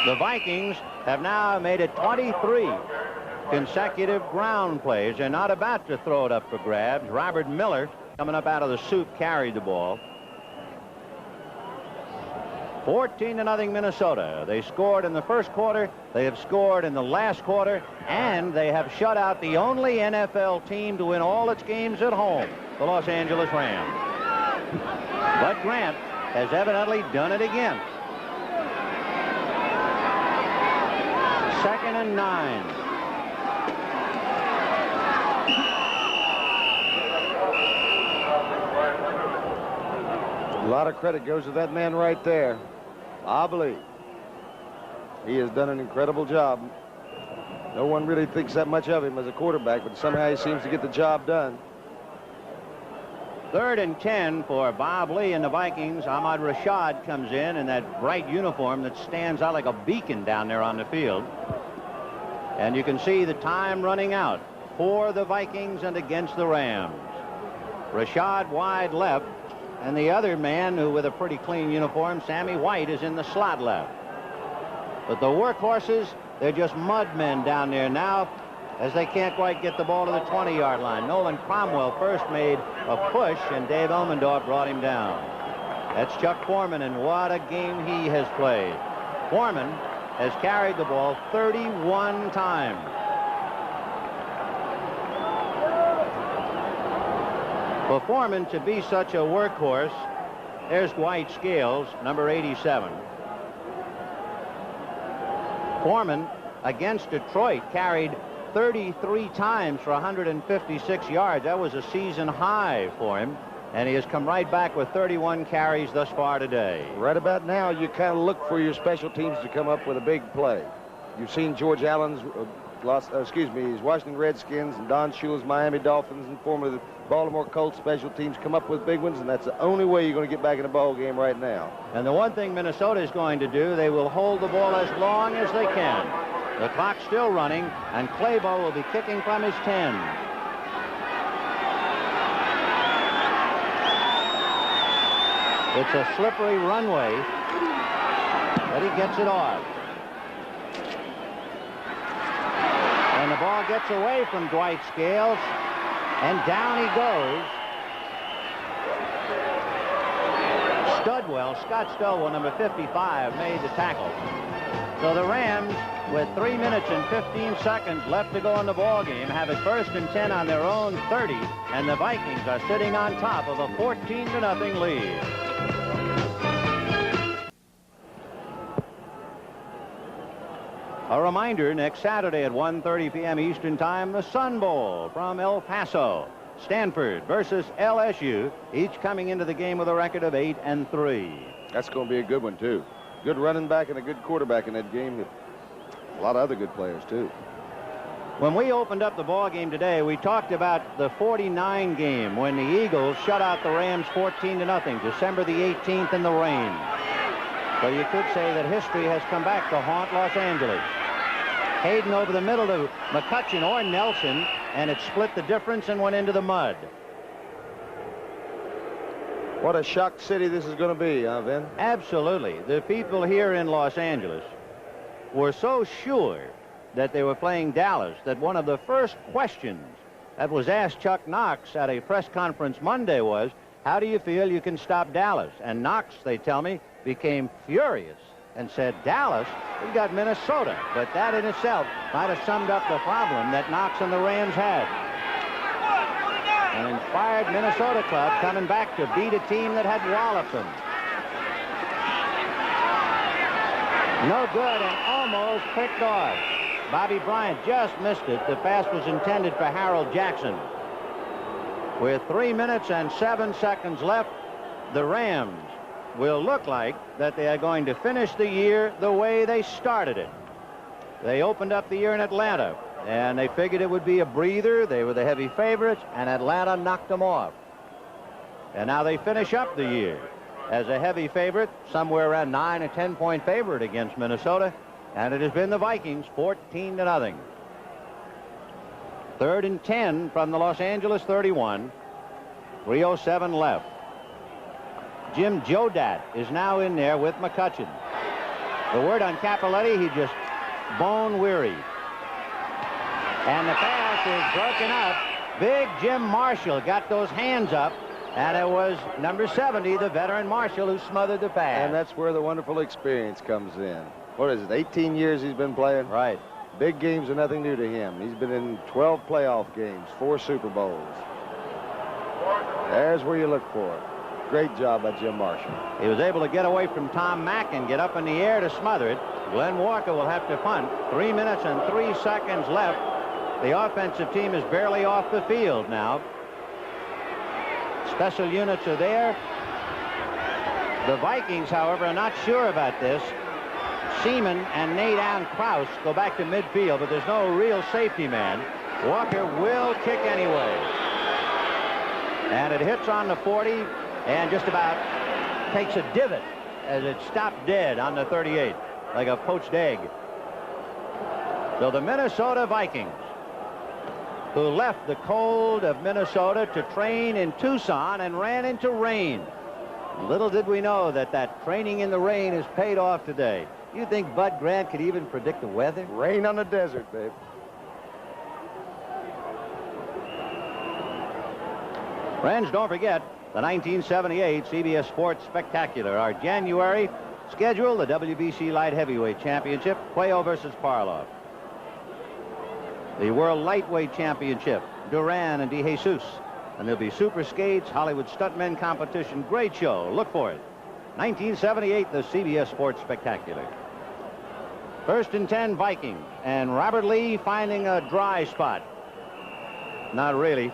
The Vikings have now made it 23 consecutive ground plays. They're not about to throw it up for grabs. Robert Miller, coming up out of the soup, carried the ball. 14-0 Minnesota. They scored in the first quarter. They have scored in the last quarter, and they have shut out the only NFL team to win all its games at home, the Los Angeles Rams. But Grant has evidently done it again. 2nd and 9. A lot of credit goes to that man right there. I believe he has done an incredible job. No one really thinks that much of him as a quarterback, but somehow he seems to get the job done. 3rd and 10 for Bob Lee and the Vikings. Ahmad Rashad comes in that bright uniform that stands out like a beacon down there on the field. And you can see the time running out for the Vikings and against the Rams. Rashad wide left, and the other man, who with a pretty clean uniform, Sammy White, is in the slot left. But the workhorses, they're just mud men down there now, as they can't quite get the ball to the 20-yard line. Nolan Cromwell first made a push, and Dave Elmendorf brought him down. That's Chuck Foreman, and what a game he has played. Foreman has carried the ball 31 times. For Foreman to be such a workhorse, there's Dwight Scales, number 87. Foreman, against Detroit, carried 33 times for 156 yards. That was a season high for him, and he has come right back with 31 carries thus far today. Right about now, you kind of look for your special teams to come up with a big play. You've seen George Allen's his Washington Redskins and Don Shula's Miami Dolphins and former Baltimore Colts special teams come up with big ones, and that's the only way you're going to get back in the ball game right now. And the one thing Minnesota is going to do, they will hold the ball as long as they can. The clock's still running, and Claybo will be kicking from his 10. It's a slippery runway, but he gets it off. And the ball gets away from Dwight Scales, and down he goes. Scott Stowell, number 55, made the tackle. So the Rams, with 3 minutes and 15 seconds left to go in the ball game, have it 1st and 10 on their own 30, and the Vikings are sitting on top of a 14-0 lead. A reminder, next Saturday at 1:30 p.m. Eastern Time, the Sun Bowl from El Paso. Stanford versus LSU, each coming into the game with a record of 8-3. That's going to be a good one, too. Good running back and a good quarterback in that game. A lot of other good players, too. When we opened up the ball game today, we talked about the 49 game when the Eagles shut out the Rams 14-0, December the 18th in the rain. So you could say that history has come back to haunt Los Angeles. Hayden over the middle to McCutcheon or Nelson, and it split the difference and went into the mud. What a shock city this is going to be, huh, Vin? Absolutely. The people here in Los Angeles were so sure that they were playing Dallas that one of the first questions that was asked Chuck Knox at a press conference Monday was, how do you feel you can stop Dallas? And Knox, they tell me, became furious and said, Dallas, we've got Minnesota. But that in itself might have summed up the problem that Knox and the Rams had. An inspired Minnesota club coming back to beat a team that had walloped them. No good and almost picked off. Bobby Bryant just missed it. The pass was intended for Harold Jackson. With 3 minutes and 7 seconds left, the Rams will look like that they are going to finish the year the way they started it. They opened up the year in Atlanta, and they figured it would be a breather. They were the heavy favorites, and Atlanta knocked them off. And now they finish up the year as a heavy favorite, somewhere around 9 or 10-point favorite against Minnesota, and it has been the Vikings 14-0. 3rd and 10 from the Los Angeles 31. 3:07 left. Jim Jodat is now in there with McCutcheon. The word on Cappelletti, he just bone weary. And the pass is broken up. Big Jim Marshall got those hands up, and it was number 70, the veteran Marshall, who smothered the pass. And that's where the wonderful experience comes in. What is it, 18 years he's been playing? Right. Big games are nothing new to him. He's been in 12 playoff games, 4 Super Bowls. There's where you look for it. Great job by Jim Marshall. He was able to get away from Tom Mack and get up in the air to smother it. Glenn Walker will have to punt. 3 minutes and 3 seconds left. The offensive team is barely off the field now. Special units are there. The Vikings, however, are not sure about this. Seaman and Nate Allen Krause go back to midfield, but there's no real safety man. Walker will kick anyway. And it hits on the 40 and just about takes a divot as it stopped dead on the 38, like a poached egg. So the Minnesota Vikings, who left the cold of Minnesota to train in Tucson and ran into rain. Little did we know that that training in the rain has paid off today. You think Bud Grant could even predict the weather? Rain on the desert, babe. Friends, don't forget the 1978 CBS Sports Spectacular. Our January schedule, the WBC Light Heavyweight Championship, Cuello versus Parloff. The World Lightweight Championship, Duran and DeJesus. And there'll be Super Skates, Hollywood Stuntmen competition. Great show. Look for it. 1978, the CBS Sports Spectacular. 1st and 10 Vikings. And Robert Lee finding a dry spot. Not really.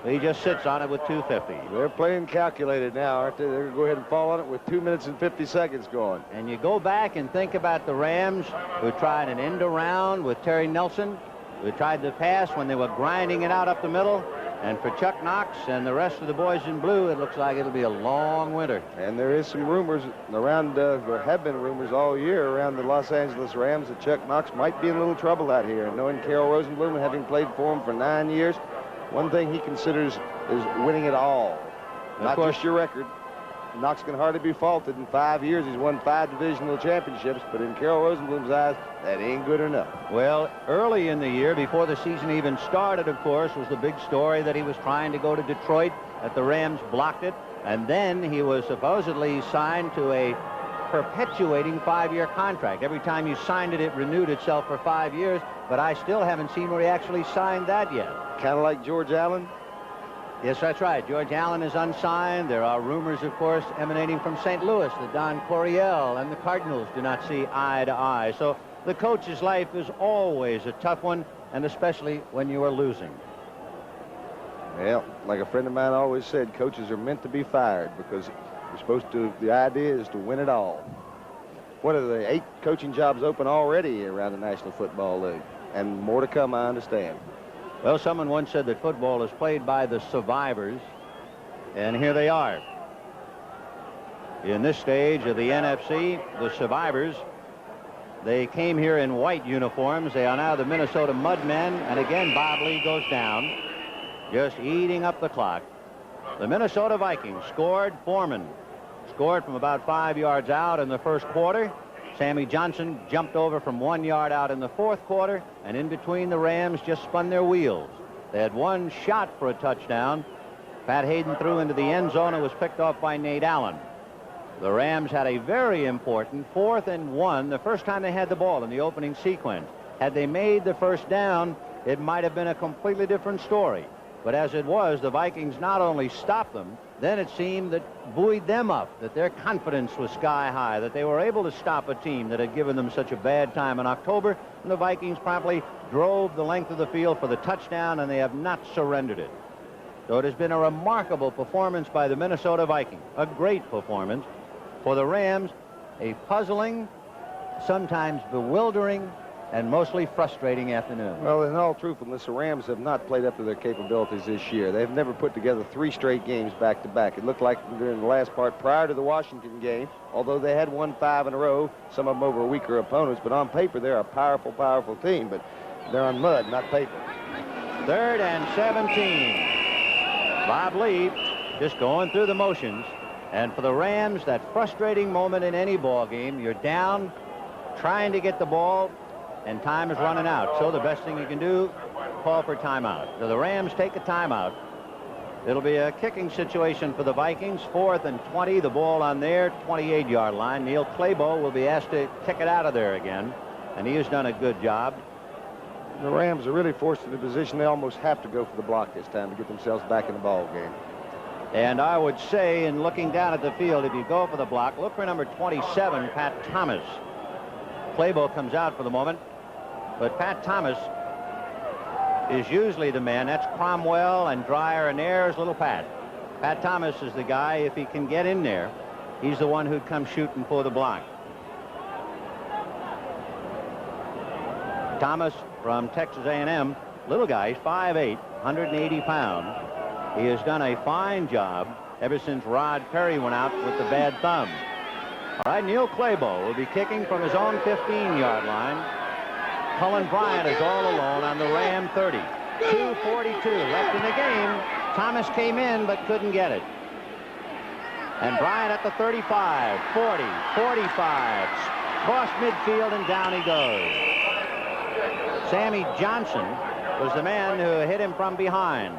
He just sits on it with 2:50. They're playing calculated now, aren't they? They're going to go ahead and fall on it with 2 minutes and 50 seconds going. And you go back and think about the Rams, who tried an end around with Terry Nelson, who tried the pass when they were grinding it out up the middle. And for Chuck Knox and the rest of the boys in blue, it looks like it'll be a long winter. And there is some rumors around, there have been rumors all year around the Los Angeles Rams that Chuck Knox might be in a little trouble out here. And knowing Carroll Rosenbloom and having played for him for 9 years, one thing he considers is winning it all. Not just your record. Knox can hardly be faulted. In 5 years, he's won 5 divisional championships, but in Carroll Rosenblum's eyes, that ain't good enough. Well, early in the year, before the season even started, of course, was the big story that he was trying to go to Detroit, that the Rams blocked it. And then he was supposedly signed to a perpetuating 5-year contract. Every time you signed it, it renewed itself for 5 years, but I still haven't seen where he actually signed that yet. Kind of like George Allen? Yes, that's right. George Allen is unsigned. There are rumors, of course, emanating from St. Louis that Don Coryell and the Cardinals do not see eye to eye. So the coach's life is always a tough one, and especially when you are losing. Well, like a friend of mine always said, coaches are meant to be fired because you're supposed to, the idea is to win it all. What are the 8 coaching jobs open already around the National Football League? And more to come, I understand. Well, someone once said that football is played by the survivors, and here they are. In this stage of the NFC, the survivors, they came here in white uniforms. They are now the Minnesota Mudmen, and again, Bob Lee goes down, just eating up the clock. The Minnesota Vikings scored. Foreman scored from about 5 yards out in the first quarter. Sammy Johnson jumped over from 1 yard out in the fourth quarter, and in between the Rams just spun their wheels. They had one shot for a touchdown. Pat Hayden threw into the end zone and was picked off by Nate Allen. The Rams had a very important 4th and 1, the first time they had the ball in the opening sequence. Had they made the first down, it might have been a completely different story. But as it was, the Vikings not only stopped them, then it seemed that buoyed them up, that their confidence was sky high, that they were able to stop a team that had given them such a bad time in October, and the Vikings promptly drove the length of the field for the touchdown, and they have not surrendered it. So it has been a remarkable performance by the Minnesota Vikings, a great performance. For the Rams, a puzzling, sometimes bewildering, and mostly frustrating afternoon. Well, in all truthfulness, the Rams have not played up to their capabilities this year. They've never put together 3 straight games back-to-back. It looked like during the last part prior to the Washington game, although they had won 5 in a row, some of them over weaker opponents, but on paper they're a powerful, powerful team, but they're on mud, not paper. 3rd and 17. Bob Lee just going through the motions. And for the Rams, that frustrating moment in any ball game, you're down, trying to get the ball, and time is running out. So the best thing you can do, call for timeout. So the Rams take a timeout. It'll be a kicking situation for the Vikings. 4th and 20, the ball on their 28-yard line. Neil Claybo will be asked to kick it out of there again, and he has done a good job. The Rams are really forced into a position they almost have to go for the block this time to get themselves back in the ball game. And I would say, in looking down at the field, if you go for the block, look for number 27, Pat Thomas. Claybo comes out for the moment, but Pat Thomas is usually the man. That's Cromwell and Dreyer, and there's little Pat. Pat Thomas is the guy, if he can get in there, he's the one who'd come shooting for the block. Thomas from Texas A&M, little guy, he's 5'8", 180 pounds. He has done a fine job ever since Rod Perry went out with the bad thumb. All right, Neil Claybo will be kicking from his own 15-yard line. Cullen Bryant is all alone on the Ram 30. 2:42 left in the game. Thomas came in but couldn't get it. And Bryant at the 35, 40, 45, cross midfield, and down he goes. Sammy Johnson was the man who hit him from behind.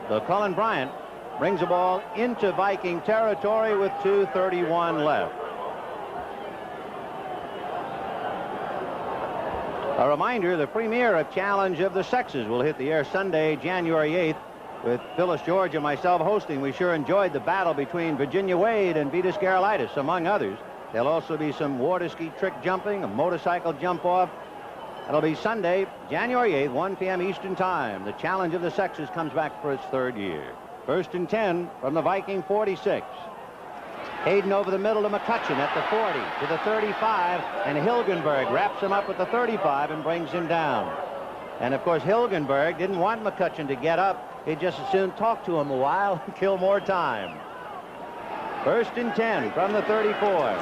So Cullen Bryant brings the ball into Viking territory with 2:31 left. A reminder, the premiere of Challenge of the Sexes will hit the air Sunday, January 8th, with Phyllis George and myself hosting. We sure enjoyed the battle between Virginia Wade and Vitas Gerulaitis, among others. There'll also be some water ski trick jumping, a motorcycle jump off. It'll be Sunday, January 8th, 1 p.m. Eastern Time. The Challenge of the Sexes comes back for its 3rd year. 1st and 10 from the Viking 46. Hayden over the middle to McCutcheon at the 40, to the 35, and Hilgenberg wraps him up with the 35 and brings him down. And, of course, Hilgenberg didn't want McCutcheon to get up. He'd just as soon talk to him a while and kill more time. 1st and 10 from the 34.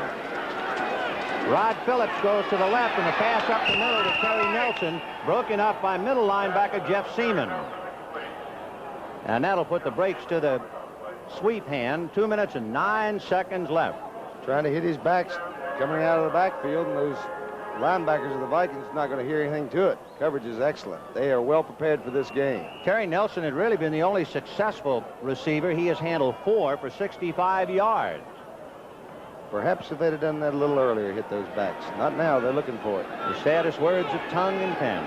Rod Phillips goes to the left, and the pass up the middle to Terry Nelson, broken up by middle linebacker Jeff Seaman. And that'll put the brakes to the sweep hand. 2 minutes and 9 seconds left. Trying to hit his backs coming out of the backfield, and those linebackers of the Vikings are not going to hear anything to it. Coverage is excellent. They are well prepared for this game. Terry Nelson had really been the only successful receiver. He has handled 4 for 65 yards. Perhaps if they'd have done that a little earlier, hit those backs. Not now. They're looking for it. The saddest words of tongue and pen.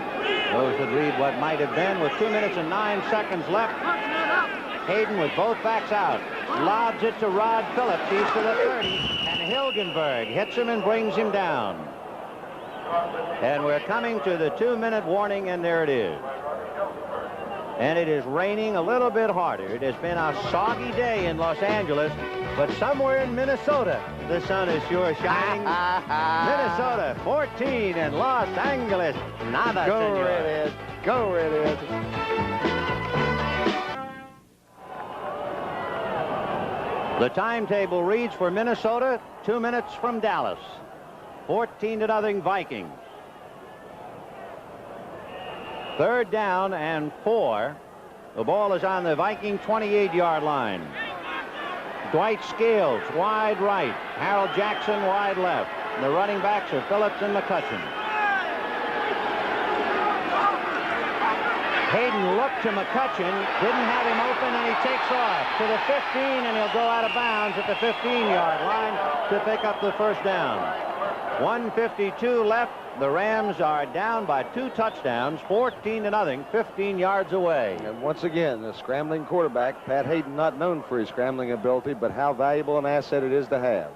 Those would read what might have been with 2 minutes and 9 seconds left. Hayden with both backs out. Lobs it to Rod Phillips. He's to the 30. And Hilgenberg hits him and brings him down. And we're coming to the 2-minute warning, and there it is. And it is raining a little bit harder. It has been a soggy day in Los Angeles, but somewhere in Minnesota, the sun is sure shining. Minnesota 14 and Los Angeles nada, Go senor. Redheads. Go Redheads. The timetable reads for Minnesota 2 minutes from Dallas. 14-0 Vikings. 3rd down and 4. The ball is on the Viking 28-yard line. Dwight Scales wide right. Harold Jackson wide left. The running backs are Phillips and McCutcheon. Hayden looked to McCutcheon, didn't have him open, and he takes off to the 15, and he'll go out of bounds at the 15-yard line to pick up the first down. 1:52 left. The Rams are down by 2 touchdowns, 14-0, 15 yards away. And once again, the scrambling quarterback, Pat Hayden, not known for his scrambling ability, but how valuable an asset it is to have.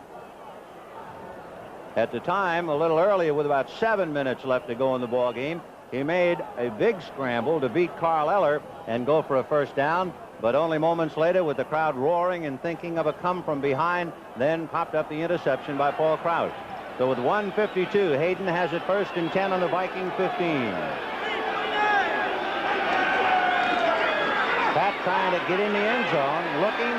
At the time, a little earlier, with about 7 minutes left to go in the ball game, he made a big scramble to beat Carl Eller and go for a first down, but only moments later, with the crowd roaring and thinking of a come from behind, then popped up the interception by Paul Krause. So with 1:52, Hayden has it 1st and 10 on the Viking 15. Pat trying to get in the end zone, looking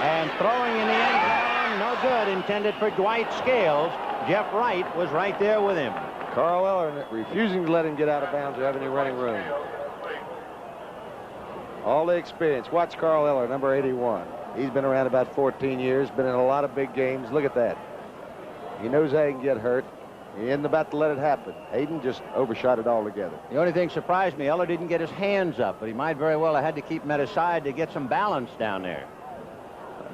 and throwing in the end zone. No good. Intended for Dwight Scales. Jeff Wright was right there with him. Carl Eller refusing to let him get out of bounds or have any running room. All the experience. Watch Carl Eller, number 81. He's been around about 14 years, been in a lot of big games. Look at that. He knows how he can get hurt. He isn't about to let it happen. Hayden just overshot it altogether. The only thing surprised me, Eller didn't get his hands up, but he might very well have had to keep him at his side to get some balance down there.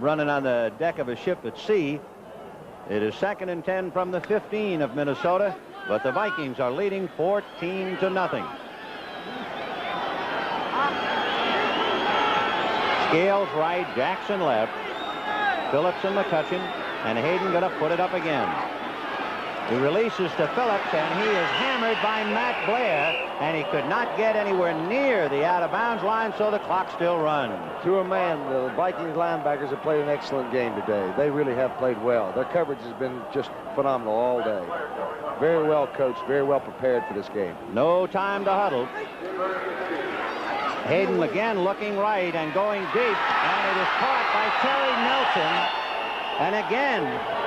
Running on the deck of a ship at sea. It is 2nd and 10 from the 15 of Minnesota, but the Vikings are leading 14-0. Scales right, Jackson left. Phillips and McCutcheon, and Hayden going to put it up again. He releases to Phillips, and he is hammered by Matt Blair, and he could not get anywhere near the out-of-bounds line, so the clock still runs. To a man, the Vikings linebackers have played an excellent game today. They really have played well. Their coverage has been just phenomenal all day. Very well coached, very well prepared for this game. No time to huddle. Hayden again looking right and going deep, and it is caught by Terry Nelson. And again,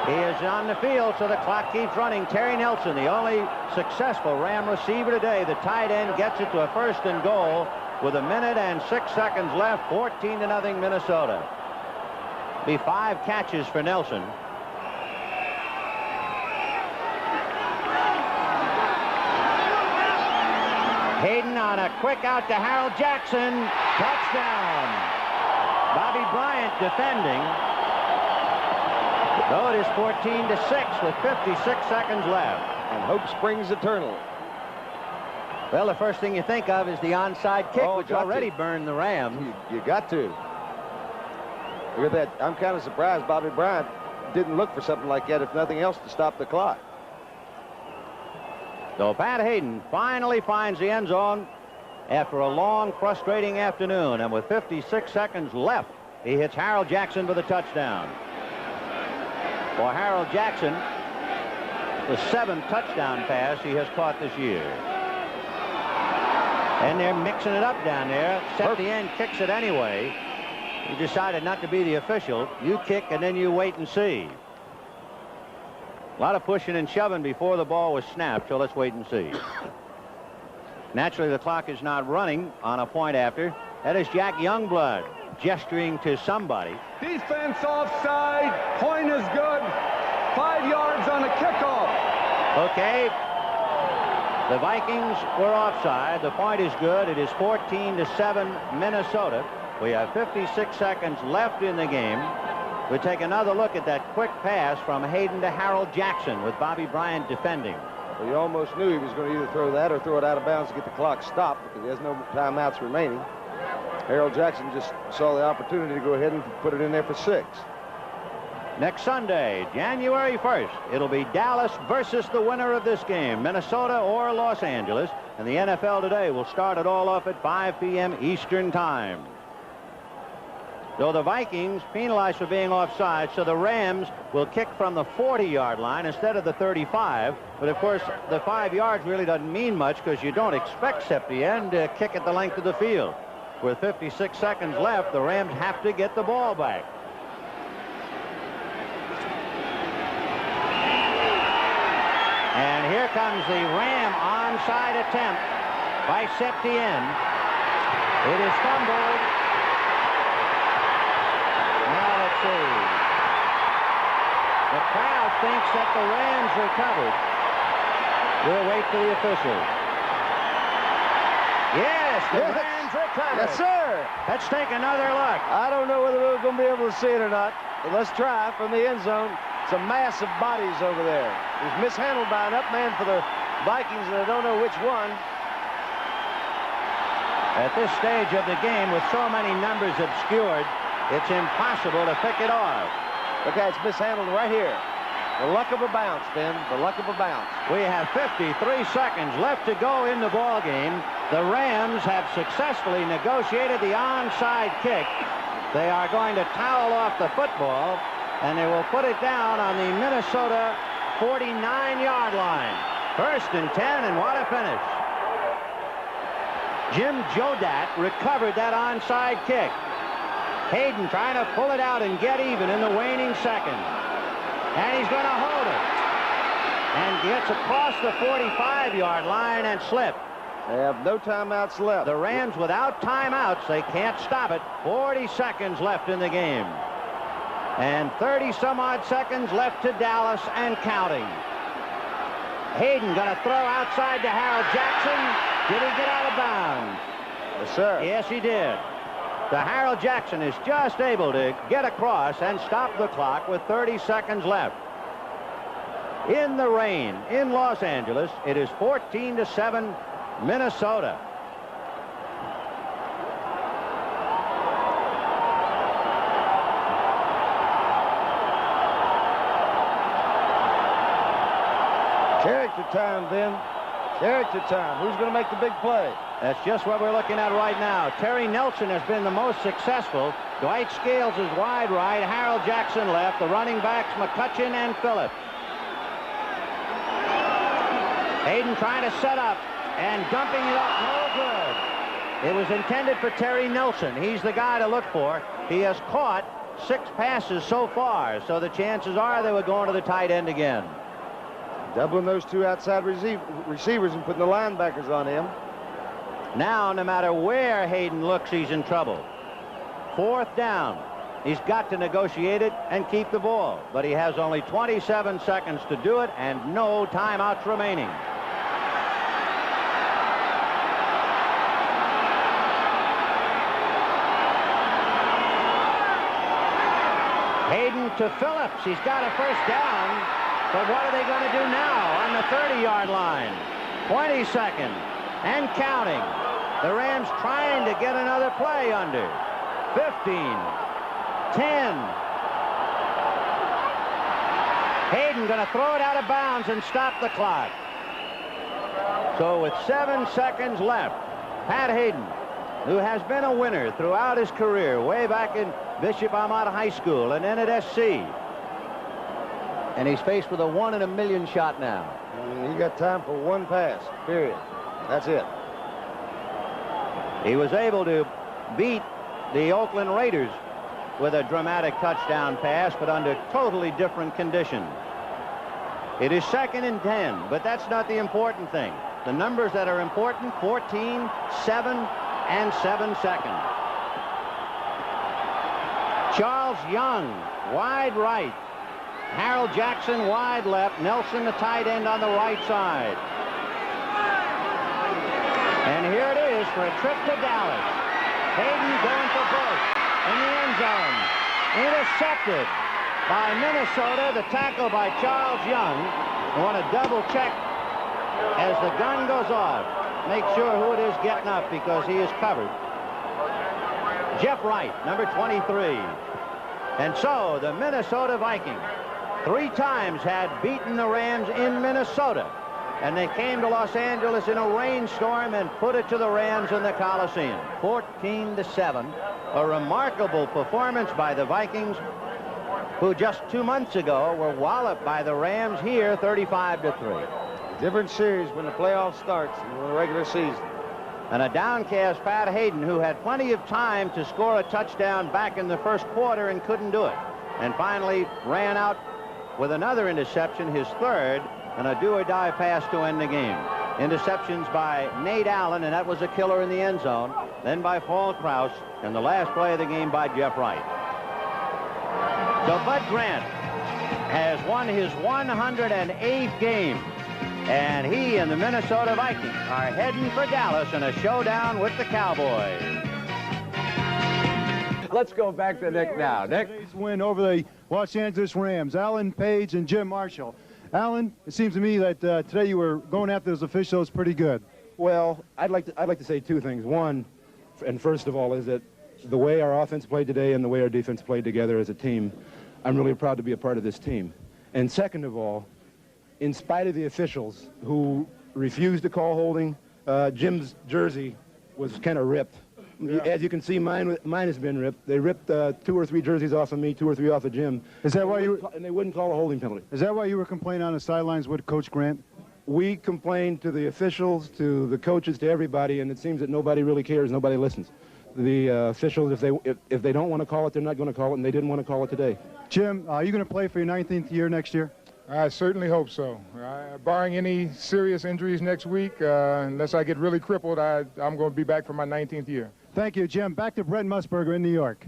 he is on the field, so the clock keeps running. Terry Nelson, the only successful Ram receiver today. The tight end gets it to a 1st and goal with 1 minute and 6 seconds left. 14-0 Minnesota. Be 5 catches for Nelson. Hayden on a quick out to Harold Jackson. Touchdown. Bobby Bryant defending. So it is 14-6 with 56 seconds left. And hope springs eternal. Well, the first thing you think of is the onside kick, which already burned the Rams. You got to. Look at that. I'm kind of surprised Bobby Bryant didn't look for something like that, if nothing else, to stop the clock. So Pat Hayden finally finds the end zone after a long, frustrating afternoon. And with 56 seconds left, he hits Harold Jackson for the touchdown. For Harold Jackson, the 7th touchdown pass he has caught this year. And they're mixing it up down there. Set the end kicks it anyway. He decided not to be the official. You kick and then you wait and see. A lot of pushing and shoving before the ball was snapped, so let's wait and see. Naturally, the clock is not running on a point after. That is Jack Youngblood gesturing to somebody. Defense offside. Point is good. 5 yards on a kickoff. Okay, The Vikings were offside. The point is good. It is 14-7 Minnesota. We have 56 seconds left in the game. We take another look at that quick pass from Hayden to Harold Jackson with Bobby Bryant defending. Well, you almost knew he was going to either throw that or throw it out of bounds to get the clock stopped because he has no timeouts remaining. Harold Jackson just saw the opportunity to go ahead and put it in there for 6. Next Sunday, January 1st, it'll be Dallas versus the winner of this game, Minnesota or Los Angeles. And the NFL today will start it all off at 5 p.m. Eastern Time. So the Vikings penalized for being offside, so the Rams will kick from the 40-yard line instead of the 35. But, of course, the 5 yards really doesn't mean much because you don't expect Septien to kick at the length of the field. With 56 seconds left, the Rams have to get the ball back. And here comes the Ram onside attempt by Septien. It is fumbled. Now let's see. The crowd thinks that the Rams recovered. We'll wait for the official. Yes, the Rams recovered. Yes, sir. Let's take another look. I don't know whether we're going to be able to see it or not, but let's try from the end zone. Some massive bodies over there. He's mishandled by an up man for the Vikings, and I don't know which one. At this stage of the game, with so many numbers obscured, it's impossible to pick it off. Okay, it's mishandled right here. The luck of a bounce, Ben. The luck of a bounce. We have 53 seconds left to go in the ball game. The Rams have successfully negotiated the onside kick. They are going to towel off the football, and they will put it down on the Minnesota 49-yard line. 1st and 10, and what a finish. Jim Jodat recovered that onside kick. Hayden trying to pull it out and get even in the waning seconds. And he's going to hold it. And gets across the 45-yard line and slip. They have no timeouts left. The Rams without timeouts. They can't stop it. 40 seconds left in the game. And 30-some-odd seconds left to Dallas and counting. Hayden going to throw outside to Harold Jackson. Did he get out of bounds? Yes, sir. Yes, he did. The Harold Jackson is just able to get across and stop the clock with 30 seconds left. In the rain in Los Angeles, it is 14-7 Minnesota. Character time, Ben. Character time. Who's going to make the big play? That's just what we're looking at right now. Terry Nelson has been the most successful. Dwight Scales is wide right. Harold Jackson left. The running backs, McCutcheon and Phillips. Hayden trying to set up and dumping it up. No good. It was intended for Terry Nelson. He's the guy to look for. He has caught 6 passes so far, so the chances are they were going to the tight end again. Doubling those 2 outside receivers and putting the linebackers on him. Now, no matter where Hayden looks, he's in trouble. 4th down. He's got to negotiate it and keep the ball, but he has only 27 seconds to do it and no timeouts remaining. Hayden to Phillips. He's got a 1st down, but what are they going to do now on the 30-yard line? 20 seconds and counting. The Rams trying to get another play under. 15, 10. Hayden going to throw it out of bounds and stop the clock. So with 7 seconds left, Pat Hayden, who has been a winner throughout his career, way back in Bishop Ahmad High School and then at SC. And he's faced with a 1 in a million shot now. And he got time for 1 pass, period. That's it. He was able to beat the Oakland Raiders with a dramatic touchdown pass, but under totally different conditions. It is 2nd and 10, but that's not the important thing. The numbers that are important, 14, 7, and 7 seconds. Charles Young, wide right. Harold Jackson, wide left. Nelson, the tight end, on the right side. for a trip to Dallas. Hayden going for broke in the end zone. Intercepted by Minnesota. The tackle by Charles Young. I want to double check as the gun goes off. Make sure who it is getting up because he is covered. Jeff Wright, number 23. And so the Minnesota Vikings 3 times had beaten the Rams in Minnesota. And they came to Los Angeles in a rainstorm and put it to the Rams in the Coliseum. 14-7. A remarkable performance by the Vikings, who just 2 months ago were walloped by the Rams here 35-3. Different series when the playoffs starts in the regular season. And a downcast Pat Hayden, who had plenty of time to score a touchdown back in the first quarter and couldn't do it. And finally ran out with another interception, his third, and a do-or-die pass to end the game. Interceptions by Nate Allen, and that was a killer in the end zone. Then by Paul Krause, and the last play of the game by Jeff Wright. So Bud Grant has won his 108th game. And he and the Minnesota Vikings are heading for Dallas in a showdown with the Cowboys. Let's go back to Nick now. Nick? Today's win over the Los Angeles Rams, Alan Page and Jim Marshall. Alan, it seems to me that today you were going after those officials pretty good. Well, I'd like to say 2 things. One, and first of all, is that the way our offense played today and the way our defense played together as a team, I'm really proud to be a part of this team. And second of all, in spite of the officials who refused to call holding, Jim's jersey was kind of ripped. Yeah. As you can see, mine has been ripped. They ripped 2 or 3 jerseys off of me, 2 or 3 off of Jim. Is that why and they wouldn't call a holding penalty. Is that why you were complaining on the sidelines with Coach Grant? We complained to the officials, to the coaches, to everybody, and it seems that nobody really cares. Nobody listens. The officials, if they don't want to call it, they're not going to call it, and they didn't want to call it today. Jim, are you going to play for your 19th year next year? I certainly hope so. Barring any serious injuries next week, unless I get really crippled, I'm going to be back for my 19th year. Thank you, Jim. Back to Brent Musburger in New York.